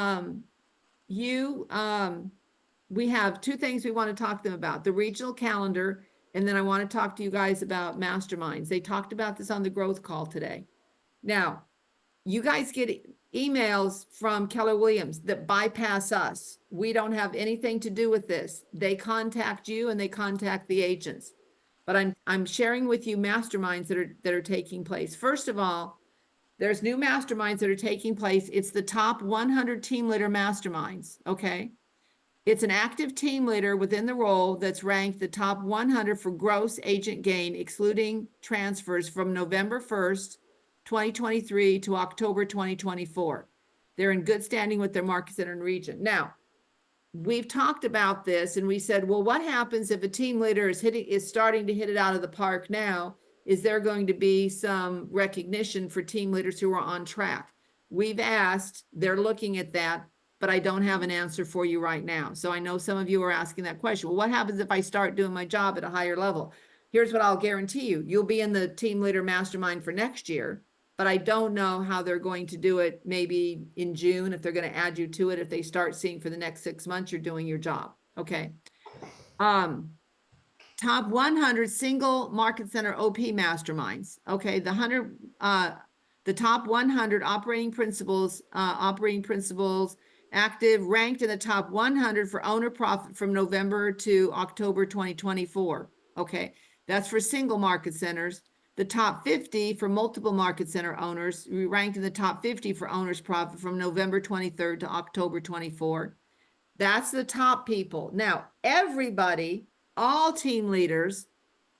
have two things we want to talk to them about. The regional calendar, and then I want to talk to you guys about masterminds. They talked about this on the growth call today. Now, you guys get emails from Keller Williams that bypass us. We don't have anything to do with this. They contact you and they contact the agents. But I'm sharing with you masterminds that are taking place. First of all, there's new masterminds that are taking place. It's the top 100 team leader masterminds. Okay. It's an active team leader within the role that's ranked the top 100 for gross agent gain, excluding transfers from November 1st, 2023 to October 2024. They're in good standing with their market center and region. Now, we've talked about this and we said, well, what happens if a team leader is starting to hit it out of the park now? Is there going to be some recognition for team leaders who are on track? We've asked, they're looking at that, but I don't have an answer for you right now. So I know some of you are asking that question. Well, what happens if I start doing my job at a higher level? Here's what I'll guarantee you. You'll be in the team leader mastermind for next year, but I don't know how they're going to do it maybe in June, if they're going to add you to it, if they start seeing for the next 6 months, you're doing your job. Okay. Top 100 single market center OP masterminds. Okay. The top 100 operating principles, active, ranked in the top 100 for owner profit from November to October 2024. Okay. That's for single market centers. The top 50 for multiple market center owners, we ranked in the top 50 for owners profit from November 23rd to October 24. That's the top people. Now, everybody, all team leaders,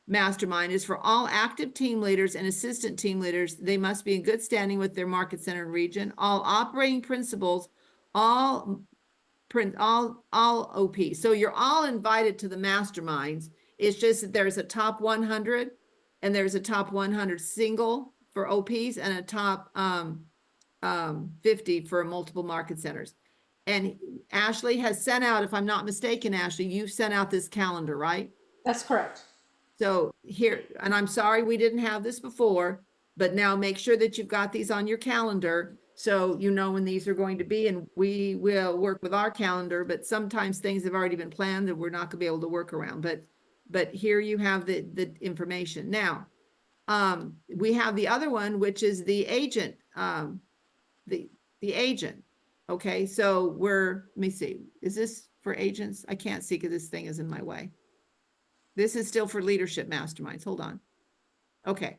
mastermind is for all active team leaders and assistant team leaders. They must be in good standing with their market center and region. All operating principles, all OP. So you're all invited to the masterminds. It's just that there's a top 100 and there's a top 100 single for OPs and a top 50 for multiple market centers. And Ashley has sent out, if I'm not mistaken, Ashley, you've sent out this calendar, right? That's correct. So here, and I'm sorry we didn't have this before, but now make sure that you've got these on your calendar so you know when these are going to be, and we will work with our calendar, but sometimes things have already been planned that we're not gonna be able to work around. But here you have the information. Now, we have the other one, which is the agent, the agent. Okay, so let me see, is this for agents? I can't see because this thing is in my way. This is still for leadership masterminds. Hold on. Okay.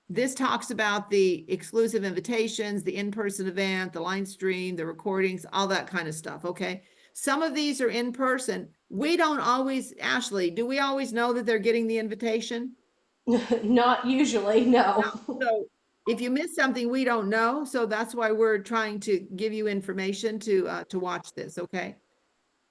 This talks about the exclusive invitations, the in-person event, the line stream, the recordings, all that kind of stuff. Okay. Some of these are in person. We don't always, Ashley, do we always know that they're getting the invitation? Not usually, no. So if you miss something, we don't know. So that's why we're trying to give you information to watch this. Okay.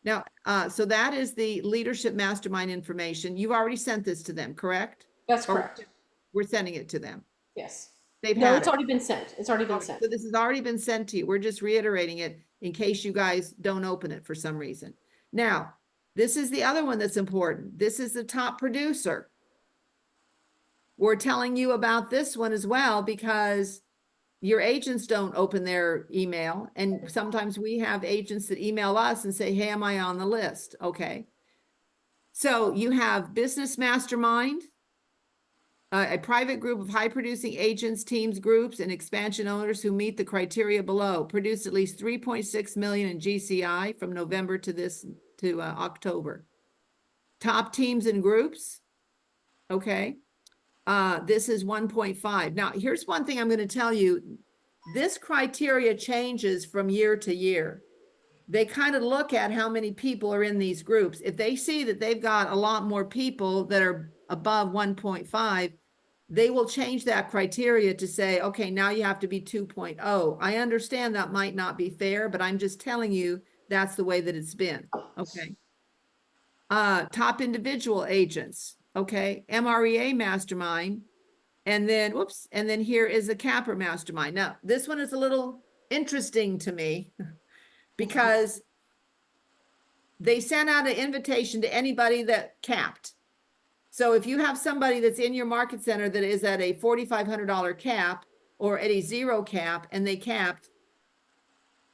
Now, so that is the leadership mastermind information. You've already sent this to them, correct? That's Or correct. we're sending it to them. Yes. They've No, had it's it. already been sent. It's already been sent. So this has already been sent to you. We're just reiterating it in case you guys don't open it for some reason. Now, this is the other one that's important. This is the top producer. We're telling you about this one as well because your agents don't open their email. And sometimes we have agents that email us and say, hey, am I on the list? Okay. So you have Business Mastermind, a private group of high producing agents, teams, groups, and expansion owners who meet the criteria below, produced at least 3.6 million in GCI from November to October. Top teams and groups. Okay. This is 1.5. Now, here's one thing I'm going to tell you. This criteria changes from year to year. They kind of look at how many people are in these groups. If they see that they've got a lot more people that are above 1.5, they will change that criteria to say, okay, now you have to be 2.0. I understand that might not be fair, but I'm just telling you that's the way that it's been. Okay. Top individual agents. Okay. MREA mastermind. And then, whoops. And then here is a Capper mastermind. Now, this one is a little interesting to me because they sent out an invitation to anybody that capped. So if you have somebody that's in your market center that is at a $4,500 cap or at a 0 cap and they capped,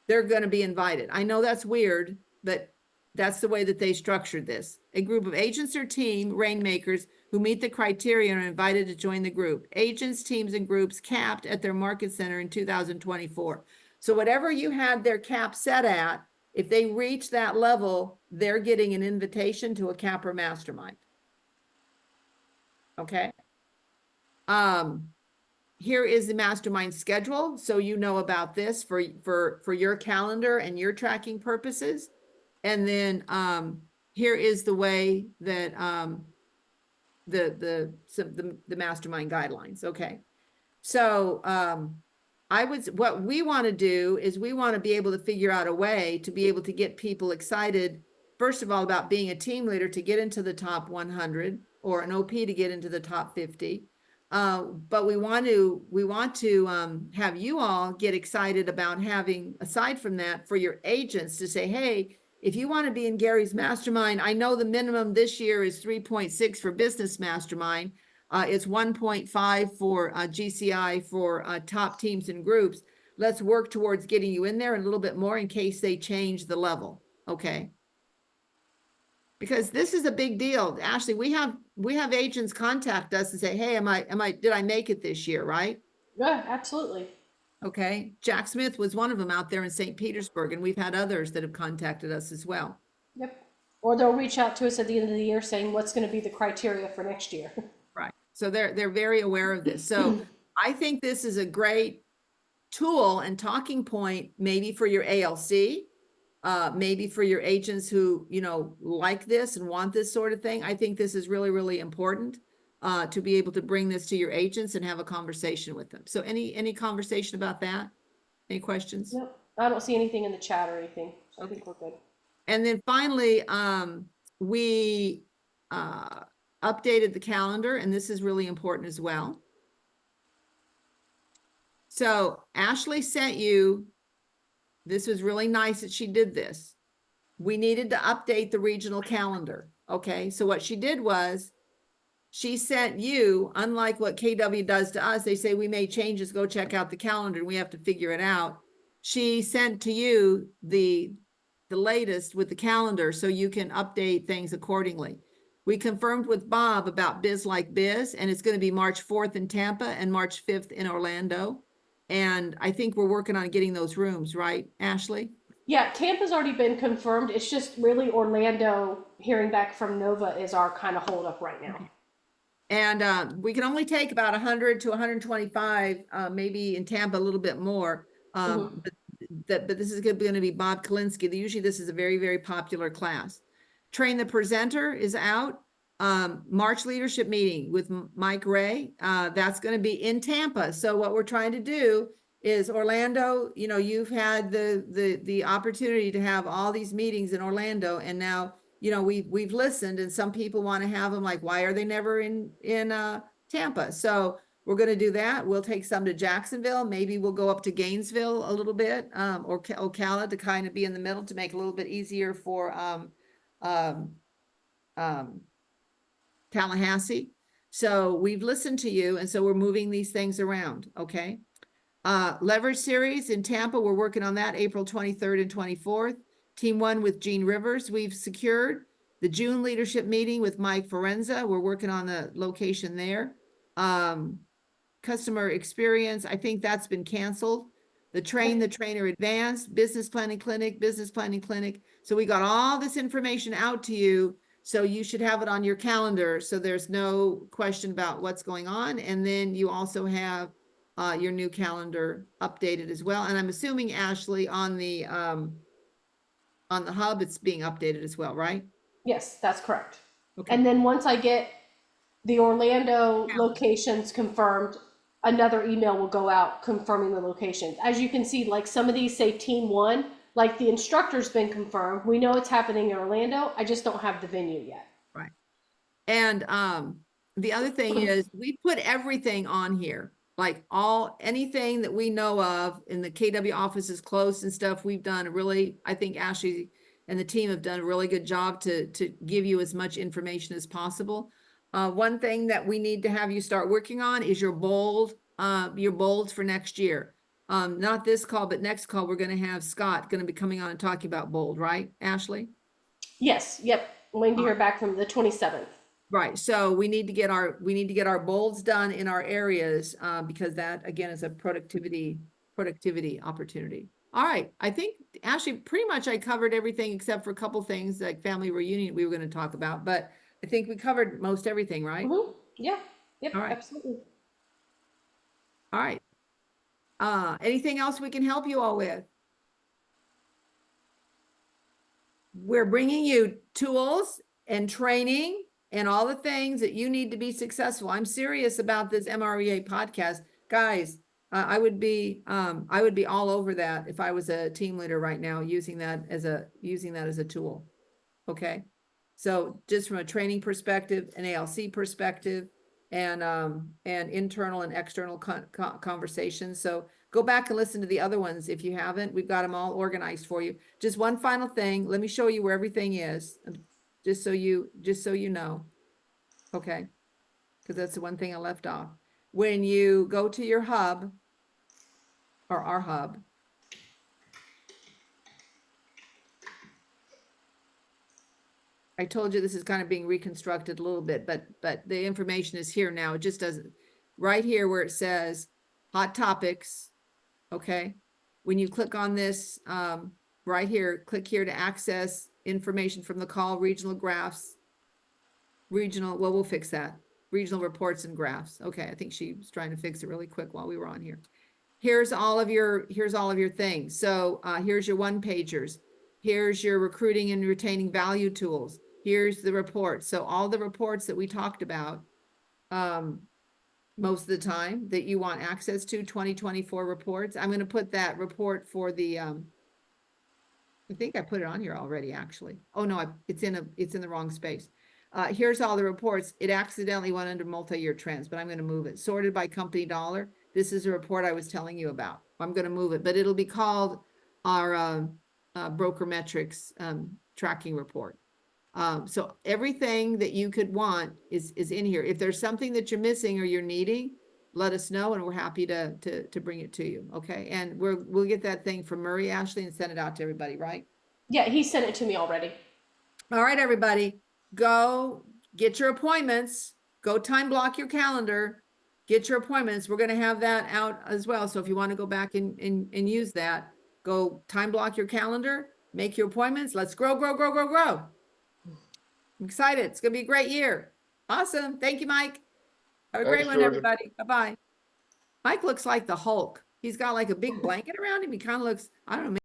they're going to be invited. I know that's weird, but that's the way that they structured this. A group of agents or team rainmakers who meet the criteria are invited to join the group. Agents, teams, and groups capped at their market center in 2024. So whatever you had their cap set at, if they reach that level, they're getting an invitation to a Capper mastermind. Okay. Here is the mastermind schedule. So you know about this for your calendar and your tracking purposes. And then here is the way that the mastermind guidelines. Okay. So what we want to do is we want to be able to figure out a way to be able to get people excited, first of all, about being a team leader to get into the top 100 or an OP to get into the top 50. But we want to have you all get excited about having, aside from that, for your agents to say, hey, if you want to be in Gary's mastermind, I know the minimum this year is 3.6 for business mastermind. It's 1.5 for GCI for top teams and groups. Let's work towards getting you in there a little bit more in case they change the level. Okay. Because this is a big deal. Ashley, we have agents contact us and say, hey, did I make it this year? Right? Yeah, absolutely. Okay. Jack Smith was one of them out there in St. Petersburg, and we've had others that have contacted us as well. Yep. Or they'll reach out to us at the end of the year saying what's going to be the criteria for next year. Right. So they're very aware of this. So I think this is a great tool and talking point, maybe for your ALC, maybe for your agents who, like this and want this sort of thing. I think this is really, really important to be able to bring this to your agents and have a conversation with them. So any conversation about that? Any questions? No, I don't see anything in the chat or anything. So I think we're good. And then finally, we updated the calendar, and this is really important as well. So Ashley sent you, this was really nice that she did this. We needed to update the regional calendar. Okay. So what she did was she sent you, unlike what KW does to us, they say we made changes, go check out the calendar and we have to figure it out. She sent to you the latest with the calendar so you can update things accordingly. We confirmed with Bob about Biz Like Biz, and it's going to be March 4th in Tampa and March 5th in Orlando. And I think we're working on getting those rooms, right, Ashley? Yeah, Tampa's already been confirmed. It's just really Orlando, hearing back from Nova is our kind of holdup right now. And we can only take about 100 to 125, maybe in Tampa a little bit more. But this is going to be Bob Kalinsky. Usually this is a very, very popular class. Train the Presenter is out. March leadership meeting with Mike Ray. That's going to be in Tampa. So what we're trying to do is Orlando, you know, you've had the opportunity to have all these meetings in Orlando, and now, you know, we've listened, and some people want to have them, like, why are they never in Tampa? So we're going to do that. We'll take some to Jacksonville. Maybe we'll go up to Gainesville a little bit, or Ocala, to kind of be in the middle, to make it a little bit easier for Tallahassee. So we've listened to you, and so we're moving these things around. Okay. Leverage series in Tampa, we're working on that April 23rd and 24th. Team 1 with Gene Rivers, we've secured. The June leadership meeting with Mike Forenza, we're working on the location there. Customer experience, I think that's been canceled. The Train the Trainer Advanced, business planning clinic. So we got all this information out to you, so you should have it on your calendar, so there's no question about what's going on. And then you also have your new calendar updated as well. And I'm assuming, Ashley, on the hub, it's being updated as well, right? Yes, that's correct. Okay. And then once I get the Orlando locations confirmed, another email will go out confirming the locations. As you can see, like some of these say Team 1, like the instructor's been confirmed. We know it's happening in Orlando. I just don't have the venue yet. Right. And the other thing is, we put everything on here, like anything that we know of, in the KW office is closed and stuff. We've done a really, I think Ashley and the team have done a really good job to give you as much information as possible. One thing that we need to have you start working on is your bolds for next year. Not this call, but next call, we're going to have Scott going to be coming on and talking about bold, right, Ashley? Yes. Yep. I'm waiting to hear back from the 27th. Right. So we need to get our bolds done in our areas, because that, again, is a productivity opportunity. All right. I think, Ashley, pretty much I covered everything except for a couple things like family reunion we were going to talk about, but I think we covered most everything, right? Yeah. Yep. All right. Absolutely. All right. Anything else we can help you all with? We're bringing you tools and training and all the things that you need to be successful. I'm serious about this MREA podcast, guys. I would be all over that if I was a team leader right now, using that as a tool. Okay. So just from a training perspective, an ALC perspective, and internal and external conversations. So go back and listen to the other ones if you haven't. We've got them all organized for you. Just one final thing. Let me show you where everything is, just so you know. Okay. Because that's the one thing I left off. When you go to your hub, or our hub, I told you this is kind of being reconstructed a little bit, but the information is here now. It just doesn't, right here where it says hot topics. Okay. When you click on this, right here, click here to access information from the call, regional graphs, well, we'll fix that. Regional reports and graphs. Okay. I think she was trying to fix it really quick while we were on here. Here's all of your things. So here's your one pagers. Here's your recruiting and retaining value tools. Here's the report. So all the reports that we talked about, most of the time that you want access to, 2024 reports. I'm going to put that report for the, I think I put it on here already, actually. Oh no, it's in the wrong space. Here's all the reports. It accidentally went under multi-year trends, but I'm going to move it. Sorted by company dollar. This is a report I was telling you about. I'm going to move it, but it'll be called our broker metrics tracking report. So everything that you could want is in here. If there's something that you're missing or you're needing, let us know, and we're happy to bring it to you. Okay. And we'll get that thing from Murray, Ashley, and send it out to everybody, right? Yeah, he sent it to me already. All right, everybody, go get your appointments, go time block your calendar, get your appointments. We're going to have that out as well. So if you want to go back and use that, go time block your calendar, make your appointments. Let's grow, grow, grow, grow, grow. I'm excited. It's going to be a great year. Awesome. Thank you, Mike. Have a great Thanks, one, Georgia. everybody. Bye-bye. Mike looks like the Hulk. He's got like a big blanket around him. He kind of looks, I don't know,